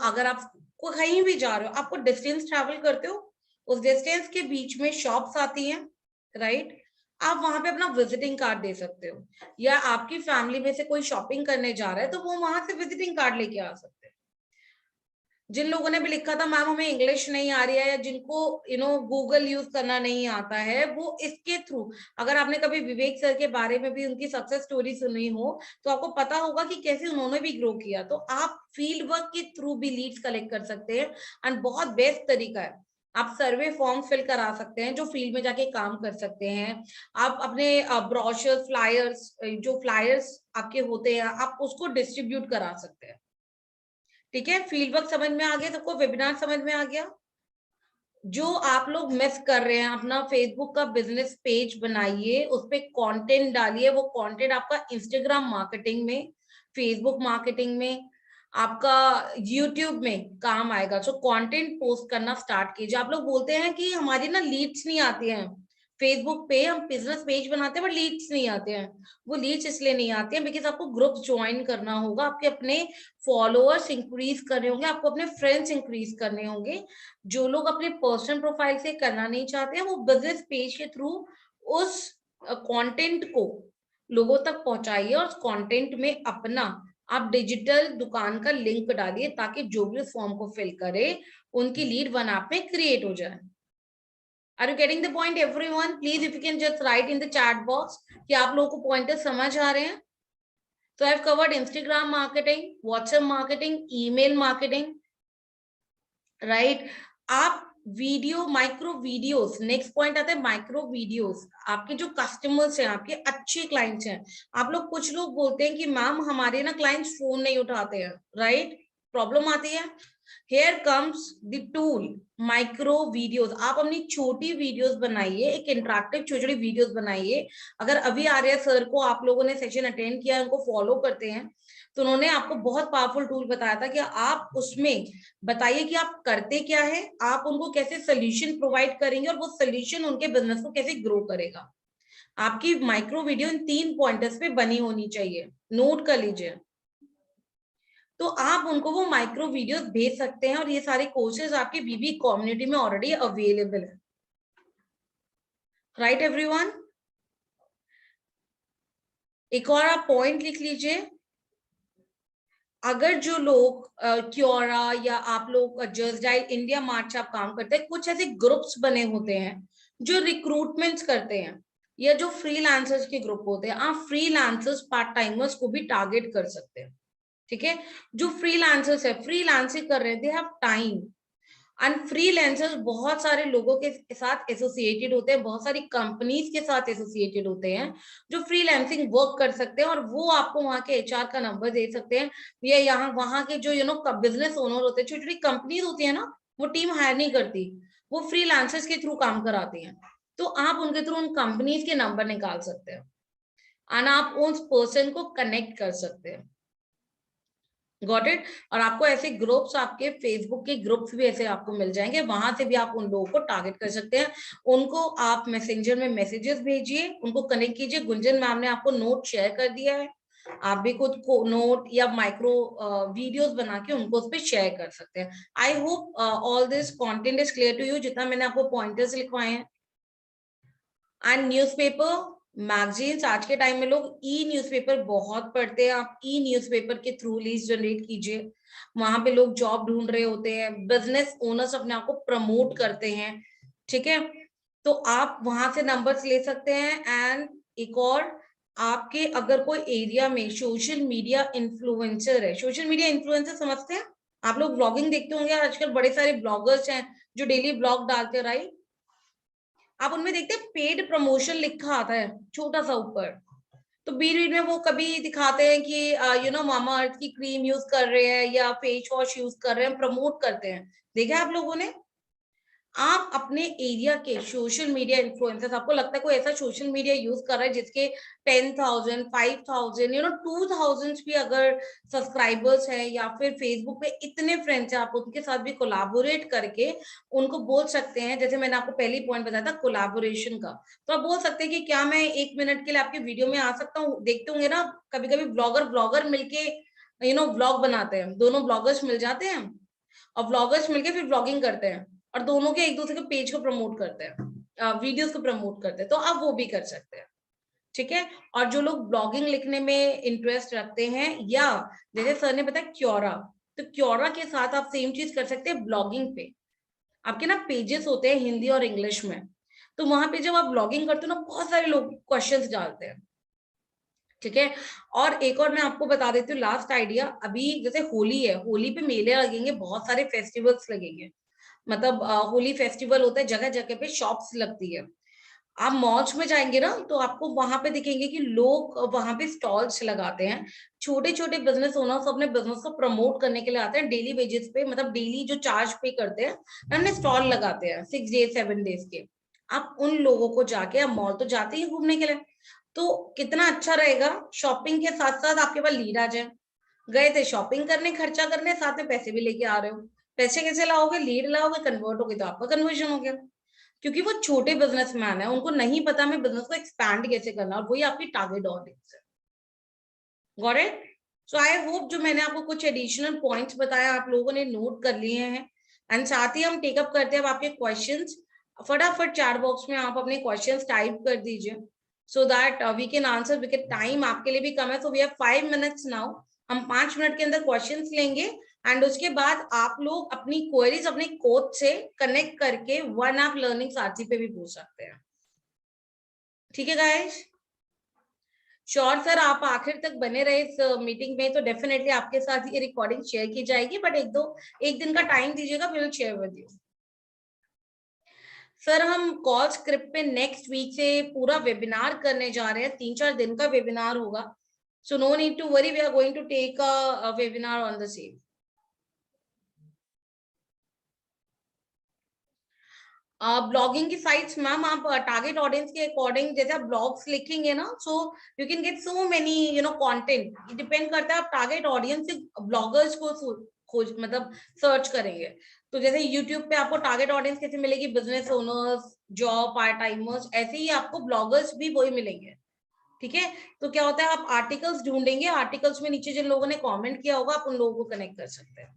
अगर आप कहीं भी जा रहे हो, आपको डिस्टेंस ट्रैवल करते हो, उस डिस्टेंस के बीच में शॉप्स आती हैं, राइट। आप वहां पे अपना विजिटिंग कार्ड दे सकते हो, या आपकी फैमिली में से कोई शॉपिंग करने जा रहा है तो वो वहां से विजिटिंग कार्ड लेके आ सकते हैं। जिन लोगों ने भी लिखा था मैम हमें इंग्लिश नहीं आ रही है, या जिनको गूगल यूज करना नहीं आता है, वो इसके थ्रू, अगर आपने कभी विवेक सर के बारे में भी उनकी सक्सेस स्टोरी सुनी हो तो आपको पता होगा कि कैसे उन्होंने भी ग्रो किया। तो आप फील्ड वर्क के थ्रू भी लीड्स कलेक्ट कर सकते हैं, एंड बहुत बेस्ट तरीका है। आप सर्वे फॉर्म फिल करा सकते हैं, जो फील्ड में जाके काम कर सकते हैं। आप अपने ब्रोशर फ्लायर्स, जो फ्लायर्स आपके होते हैं, आप उसको डिस्ट्रीब्यूट करा सकते हैं। ठीक है, फील्ड वर्क समझ में आ गया सबको, वेबिनार समझ में आ गया। जो आप लोग मिस कर रहे हैं, अपना फेसबुक का बिजनेस पेज बनाइए, उस पे कंटेंट डालिए। वो कंटेंट आपका इंस्टाग्राम मार्केटिंग में, फेसबुक मार्केटिंग में, आपका यूट्यूब में काम आएगा। सो कंटेंट पोस्ट करना स्टार्ट कीजिए। आप लोग बोलते हैं कि हमारी ना लीड्स नहीं आती हैं फेसबुक पे, हम बिजनेस पेज बनाते हैं बट लीड्स नहीं आते हैं। वो लीड्स इसलिए नहीं आते हैं बिकॉज आपको ग्रुप ज्वाइन करना होगा, आपके अपने फॉलोअर्स इंक्रीज करने होंगे, आपको अपने फ्रेंड्स इंक्रीज करने होंगे। जो लोग अपने पर्सनल प्रोफाइल से करना नहीं चाहते हैं, वो बिजनेस पेज के थ्रू उस कंटेंट को लोगों तक पहुंचाइए, और उस कंटेंट में अपना आप डिजिटल दुकान का लिंक डालिए, ताकि जो भी उस फॉर्म को फिल करे उनकी लीड वन ऐप में क्रिएट हो जाए। Are you getting the point everyone? Please if you can just write in the chat box कि आप लोगों को पॉइंटर्स समझ आ रहे हैं। So I've covered Instagram marketing, WhatsApp marketing, email marketing, right? आप video, micro videos, next point आता है माइक्रो वीडियोस। आपके जो कस्टमर्स हैं, आपके अच्छे क्लाइंट्स हैं, आप लोग, कुछ लोग बोलते हैं कि मैम हमारे ना क्लाइंट्स फोन नहीं उठाते हैं, राइट, प्रॉब्लम आती है। Here comes the tool micro videos. आप अपनी छोटी वीडियोस बनाइए, एक इंटरेक्टिव छोटी छोटी वीडियोस बनाइए। अगर अभी आर्य सर को आप लोगों ने सेशन अटेंड किया, उनको फॉलो करते हैं, तो उन्होंने आपको बहुत पावरफुल टूल बताया था कि आप उसमें बताइए कि आप करते क्या है, आप उनको कैसे सोल्यूशन प्रोवाइड करेंगे, और वो सोल्यूशन उनके बिजनेस को कैसे ग्रो करेगा। आपकी माइक्रो वीडियो इन 3 पॉइंटर्स पे बनी होनी चाहिए, नोट कर लीजिए। तो आप उनको वो माइक्रो वीडियोस भेज सकते हैं, और ये सारे कोर्सेज आपके बीबी कम्युनिटी में ऑलरेडी अवेलेबल है, राइट एवरीवन। एक और आप पॉइंट लिख लीजिए, अगर जो लोग क्योरा या आप लोग जस्ट डायल इंडिया मार्ट से आप काम करते हैं, कुछ ऐसे ग्रुप्स बने होते हैं जो रिक्रूटमेंट्स करते हैं, या जो फ्रीलांसर्स के ग्रुप होते हैं। आप फ्रीलांसर्स, पार्ट टाइमर्स को भी टारगेट कर सकते हैं, ठीक है। जो फ्रीलांसर्स है, फ्रीलांसिंग कर रहे थे, हैव टाइम, एंड फ्रीलांसर्स बहुत सारे लोगों के साथ एसोसिएटेड होते हैं, बहुत सारी कंपनीज के साथ एसोसिएटेड होते हैं जो फ्रीलांसिंग वर्क कर सकते हैं, और वो आपको वहां के एचआर का नंबर दे सकते हैं, या यहाँ वहां के जो बिजनेस ओनर होते हैं, छोटी छोटी कंपनीज होती है ना, वो टीम हायर नहीं करती, वो फ्रीलांसर्स के थ्रू काम कराती हैं। तो आप उनके थ्रू उन कंपनीज के नंबर निकाल सकते हैं, और आप उस पर्सन को कनेक्ट कर सकते हैं, गॉट इट। और आपको ऐसे ग्रुप्स, आपके फेसबुक के ग्रुप्स भी ऐसे आपको मिल जाएंगे, वहां से भी आप उन लोगों को टारगेट कर सकते हैं। उनको आप मैसेंजर में मैसेजेस भेजिए, उनको कनेक्ट कीजिए। गुंजन मैम ने आपको नोट शेयर कर दिया है, आप भी खुद को नोट या माइक्रो वीडियोस बना के उनको उस पर शेयर कर सकते हैं। I hope all this content is clear to you, जितना मैंने आपको पॉइंटर्स लिखवाए हैं। एंड न्यूज़पेपर, मैगजीन्स, आज के टाइम में लोग ई न्यूज़पेपर बहुत पढ़ते हैं, आप ई न्यूज़पेपर के थ्रू लीड्स जनरेट कीजिए। वहां पे लोग जॉब ढूंढ रहे होते हैं, बिजनेस ओनर्स अपने आप को प्रमोट करते हैं, ठीक है। तो आप वहां से नंबर्स ले सकते हैं। एंड एक और, आपके अगर कोई एरिया में सोशल मीडिया इन्फ्लुएंसर है, सोशल मीडिया इन्फ्लुएंसर समझते हैं आप लोग, ब्लॉगिंग देखते होंगे, आजकल बड़े सारे ब्लॉगर्स हैं जो डेली ब्लॉग डालते हैं, राइट। आप उनमें देखते हैं पेड प्रमोशन लिखा आता है छोटा सा ऊपर, तो बीच में वो कभी दिखाते हैं कि मामा अर्थ की क्रीम यूज कर रहे हैं या फेस वॉश यूज कर रहे हैं, प्रमोट करते हैं, देखा आप लोगों ने? आप अपने एरिया के सोशल मीडिया इन्फ्लुएंसर्स, आपको लगता है कोई ऐसा सोशल मीडिया यूज कर रहा है जिसके 10,000 5,000 2,000 भी अगर सब्सक्राइबर्स हैं, या फिर फेसबुक पे इतने फ्रेंड्स हैं, आप उनके साथ भी कोलैबोरेट करके उनको बोल सकते हैं, जैसे मैंने आपको पहले ही पॉइंट बताया था कोलैबोरेशन का, तो आप बोल सकते हैं कि क्या मैं 1 मिनट के लिए आपके वीडियो में आ सकता हूँ? देखते होंगे ना कभी कभी ब्लॉगर मिलके ब्लॉग बनाते हैं, दोनों ब्लॉगर्स मिल जाते हैं और ब्लॉगर्स मिलके फिर ब्लॉगिंग करते हैं और दोनों के एक दूसरे के पेज को प्रमोट करते हैं, वीडियोस को प्रमोट करते हैं, तो आप वो भी कर सकते हैं, ठीक है? और जो लोग ब्लॉगिंग लिखने में इंटरेस्ट रखते हैं, या जैसे सर ने बताया क्योरा, तो क्योरा के साथ आप सेम चीज कर सकते हैं ब्लॉगिंग पे। आपके ना पेजेस होते हैं हिंदी और इंग्लिश में, तो वहां पे जब आप ब्लॉगिंग करते हो ना, बहुत सारे लोग क्वेश्चंस डालते हैं, ठीक है? और एक और मैं आपको बता देती हूँ लास्ट आइडिया, अभी जैसे होली है, होली पे मेले लगेंगे, बहुत सारे फेस्टिवल्स लगेंगे, मतलब होली फेस्टिवल होता है, जगह जगह पे शॉप्स लगती है। आप मॉल्स में जाएंगे ना, तो आपको वहां पे दिखेंगे कि लोग वहां पे स्टॉल्स लगाते हैं, छोटे छोटे बिजनेस ओनर्स अपने बिजनेस को प्रमोट करने के लिए आते हैं डेली वेजेस पे, मतलब डेली जो चार्ज पे करते हैं, अपने स्टॉल लगाते हैं 6 डेज 7 डेज के। आप उन लोगों को जाके, आप मॉल तो जाते ही घूमने के लिए, तो कितना अच्छा रहेगा, शॉपिंग के साथ साथ आपके पास लीड आ जाए, गए थे शॉपिंग करने, खर्चा करने, साथ में पैसे भी लेके आ रहे हो। पैसे कैसे लाओगे? लीड लाओगे, कन्वर्ट होगे तो आपका कन्वर्जन हो गया, क्योंकि वो छोटे बिजनेसमैन है, उनको नहीं पता मैं बिजनेस को एक्सपैंड कैसे करना, और वही आपकी टारगेट ऑडियंस है। Got it? So I hope जो मैंने आपको कुछ एडिशनल पॉइंट्स बताया आप लोगों ने नोट कर लिए हैं, एंड साथ ही हम टेकअप करते हैं अब आपके क्वेश्चंस। फटाफट चैट बॉक्स में आप अपने क्वेश्चंस टाइप कर दीजिए, so that we can answer, because time आपके लिए भी कम है, so we have 5 minutes now. हम 5 मिनट के अंदर क्वेश्चंस लेंगे, एंड उसके बाद आप लोग अपनी क्वेरीज अपने कोच से कनेक्ट करके वन ऐप लर्निंग साथी पे भी पूछ सकते हैं, ठीक है गाइस? श्योर सर, आप आखिर तक बने रहे इस मीटिंग में, तो डेफिनेटली आपके साथ ये रिकॉर्डिंग शेयर की जाएगी, बट एक दिन का टाइम दीजिएगा, will share with you. Sir, हम कॉल स्क्रिप्ट पे नेक्स्ट वीक से पूरा वेबिनार करने जा रहे हैं, 3-4 दिन का वेबिनार होगा, so no need to worry, we are going to take a webinar on the same. Blogging की साइट्स मैम, आप टारगेट ऑडियंस के अकॉर्डिंग जैसे आप ब्लॉग्स लिखेंगे ना, so you can get so many content, depend करता है आप टारगेट ऑडियंस से ब्लॉगर्स को खोज मतलब सर्च करेंगे, तो जैसे यूट्यूब पे आपको टारगेट ऑडियंस कैसे मिलेगी? Business owners, job part timers, ऐसे ही आपको ब्लॉगर्स भी वही मिलेंगे, ठीक है? तो क्या होता है, आप आर्टिकल्स ढूंढेंगे, आर्टिकल्स में नीचे जिन लोगों ने कॉमेंट किया होगा, आप उन लोगों को कनेक्ट कर सकते हैं।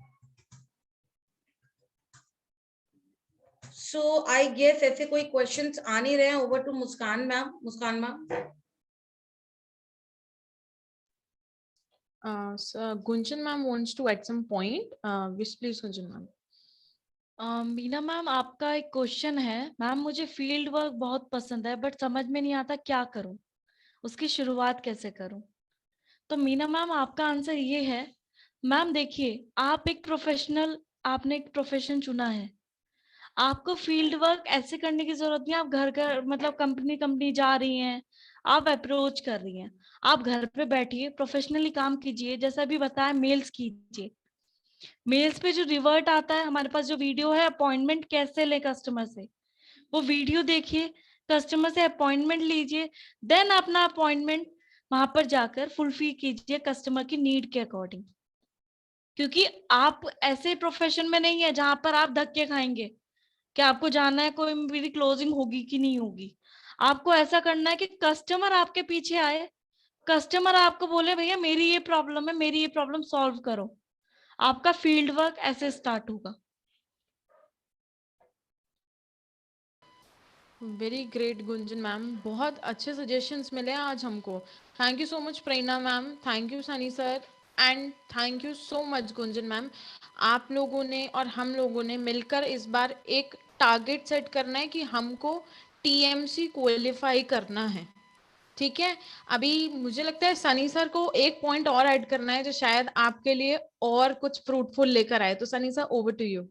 सो आई गेस ऐसे कोई क्वेश्चंस आ नहीं रहे हैं। Over to Muskan ma'am. Muskan ma'am. Gunjan ma'am wants to add some point. Wish please Gunjan ma'am. Meena ma'am, आपका एक क्वेश्चन है। मैम, मुझे फील्ड वर्क बहुत पसंद है, बट समझ में नहीं आता क्या करूं, उसकी शुरुआत कैसे करूं। तो मीना मैम, आपका आंसर ये है। मैम देखिए, आप एक प्रोफेशनल, आपने एक प्रोफेशन चुना है, आपको फील्ड वर्क ऐसे करने की जरूरत नहीं। आप घर घर मतलब कंपनी कंपनी जा रही हैं, आप अप्रोच कर रही हैं, आप घर पे बैठिए, प्रोफेशनली काम कीजिए, जैसा भी बताया मेल्स कीजिए। मेल्स पे जो रिवर्ट आता है, हमारे पास जो वीडियो है अपॉइंटमेंट कैसे ले कस्टमर से, वो वीडियो देखिए, कस्टमर से अपॉइंटमेंट लीजिए, देन अपना अपॉइंटमेंट वहां पर जाकर फुलफिल कीजिए कस्टमर की नीड के अकॉर्डिंग। क्योंकि आप ऐसे प्रोफेशन में नहीं है जहां पर आप धक्के खाएंगे कि आपको जानना है कोई मेरी क्लोजिंग होगी कि नहीं होगी। आपको ऐसा करना है कि कस्टमर आपके पीछे आए, कस्टमर आपको बोले भैया मेरी ये प्रॉब्लम है, मेरी ये प्रॉब्लम सॉल्व करो। आपका फील्ड वर्क ऐसे स्टार्ट होगा। वेरी ग्रेट गुंजन मैम, बहुत अच्छे सजेशंस मिले आज हमको। Thank you so much Prerna ma'am, thank you Sunny sir, and thank you so much Gunjan ma'am. आप लोगों ने और हम लोगों ने मिलकर इस बार एक टारगेट सेट करना है कि हमको टीएमसी क्वालिफाई करना है, ठीक है? अभी मुझे लगता है सनी सर को एक पॉइंट और ऐड करना है जो शायद आपके लिए और कुछ फ्रूटफुल लेकर आए, तो Sunny sir over to you.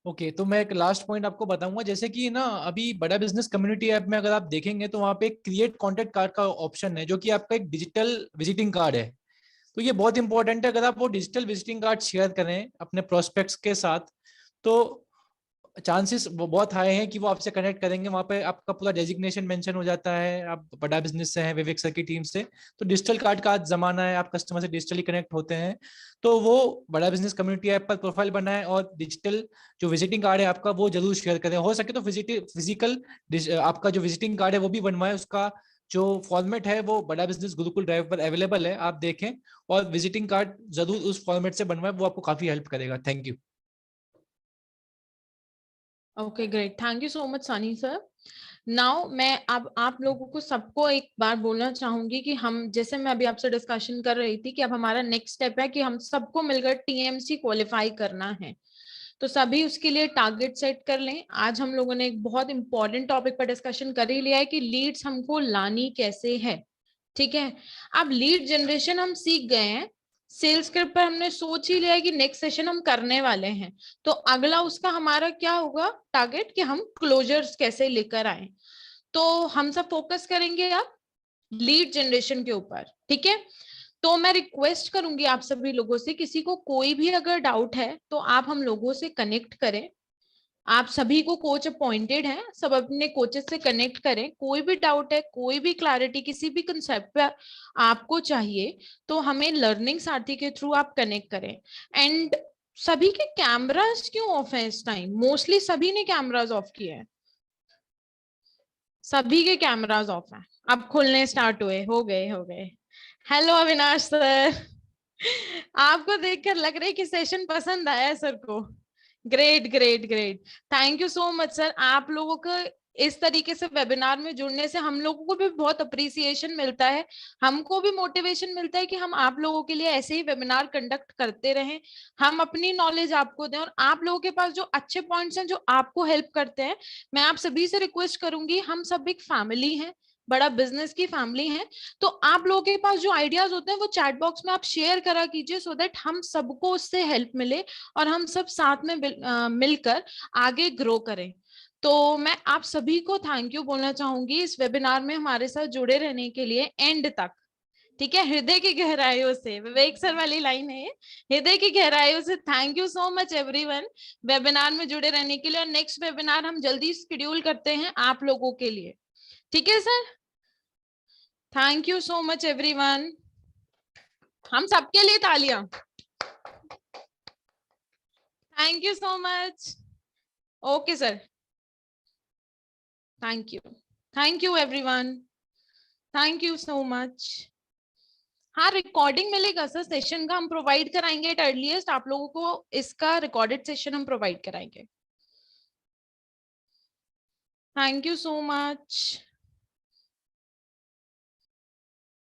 Okay तो मैं एक लास्ट पॉइंट आपको बताऊंगा, जैसे कि ना अभी बड़ा बिजनेस कम्युनिटी ऐप में अगर आप देखेंगे तो वहाँ पे क्रिएट कॉन्टेक्ट कार्ड का ऑप्शन है, जो कि आपका एक डिजिटल विजिटिंग कार्ड है। तो ये बहुत इंपॉर्टेंट है, अगर आप वो डिजिटल विजिटिंग कार्ड शेयर करें अपने प्रोस्पेक्ट्स के साथ तो चांसेस बहुत हाई हैं कि वो आपसे कनेक्ट करेंगे। वहाँ पे आपका पूरा डेजिग्नेशन मेंशन हो जाता है, आप बड़ा बिजनेस से हैं विवेक सर की टीम से। तो डिजिटल कार्ड का आज जमाना है, आप कस्टमर से डिजिटली कनेक्ट होते हैं, तो वो बड़ा बिजनेस कम्युनिटी ऐप पर प्रोफाइल बनाएं और डिजिटल जो विजिटिंग कार्ड है आपका वो जरूर शेयर करें। हो सके तो फिजिकल आपका जो विजिटिंग कार्ड है वो भी बनवाएं, उसका जो फॉर्मेट है वो बड़ा बिजनेस गुरुकुल ड्राइव पर अवेलेबल है, आप देखें और विजिटिंग कार्ड जरूर उस फॉर्मेट से बनवाएं, वो आपको काफी हेल्प करेगा। Thank you. Okay great, thank you so much Sunny sir. Now मैं अब आप लोगों को सबको एक बार बोलना चाहूंगी कि हम, जैसे मैं अभी आपसे डिस्कशन कर रही थी कि अब हमारा नेक्स्ट स्टेप है कि हम सबको मिलकर टीएमसी क्वालिफाई करना है। तो सभी उसके लिए टारगेट सेट कर लें। आज हम लोगों ने एक बहुत इंपॉर्टेंट टॉपिक पर डिस्कशन कर ही लिया है कि लीड्स हमको लानी कैसे है। ठीक है, अब लीड जनरेशन हम सीख गए हैं, सेल्स स्क्रिप्ट पर हमने सोच ही लिया है कि नेक्स्ट सेशन हम करने वाले हैं। तो अगला उसका हमारा क्या होगा टारगेट, कि हम क्लोजर्स कैसे लेकर आए। तो हम सब फोकस करेंगे अब लीड जनरेशन के ऊपर। ठीक है, तो मैं रिक्वेस्ट करूंगी आप सभी लोगों से, किसी को कोई भी अगर डाउट है तो आप हम लोगों से कनेक्ट करें। आप सभी को कोच अपॉइंटेड है, सब अपने कोचेस से कनेक्ट करें। कोई भी डाउट है, कोई भी क्लैरिटी किसी भी कंसेप्ट पे आपको चाहिए तो हमें लर्निंग साथी के थ्रू आप कनेक्ट करें। एंड सभी के कैमरास क्यों ऑफ है इस टाइम? मोस्टली सभी ने कैमरास ऑफ किए हैं, सभी के कैमरास ऑफ हैं। अब खुलने स्टार्ट हुए, हो गए। हेलो अविनाश सर, आपको देखकर लग रहा है कि सेशन पसंद आया है सर को। Great great great, thank you so much sir. आप लोगों को इस तरीके से वेबिनार में जुड़ने से हम लोगों को भी बहुत अप्रिसिएशन मिलता है, हमको भी मोटिवेशन मिलता है कि हम आप लोगों के लिए ऐसे ही वेबिनार कंडक्ट करते रहें, हम अपनी नॉलेज आपको दें और आप लोगों के पास जो अच्छे पॉइंट्स हैं जो आपको हेल्प करते हैं। मैं आप सभी से रिक्वेस्ट करूंगी, हम सब एक फैमिली हैं, बड़ा बिजनेस की फैमिली है, तो आप लोगों के पास जो आइडियाज होते हैं वो चैट बॉक्स में आप शेयर करा कीजिए, सो दैट हम सबको उससे हेल्प मिले और हम सब साथ में मिलकर आगे ग्रो करें। तो मैं आप सभी को थैंक यू बोलना चाहूंगी इस वेबिनार में हमारे साथ जुड़े रहने के लिए एंड तक। ठीक है, हृदय की गहराइयों से, विवेक सर वाली लाइन है, हृदय की गहराइयों से thank you so much everyone webinar में जुड़े रहने के लिए। और नेक्स्ट वेबिनार हम जल्दी शेड्यूल करते हैं आप लोगों के लिए। ठीक है sir, thank you so much everyone. हम सबके लिए तालियां। Thank you so much. Okay sir, thank you everyone, thank you so much. हाँ, रिकॉर्डिंग मिलेगा सर सेशन का, हम प्रोवाइड कराएंगे एट अर्लीस्ट, आप लोगों को इसका रिकॉर्डेड सेशन हम प्रोवाइड कराएंगे। Thank you so much.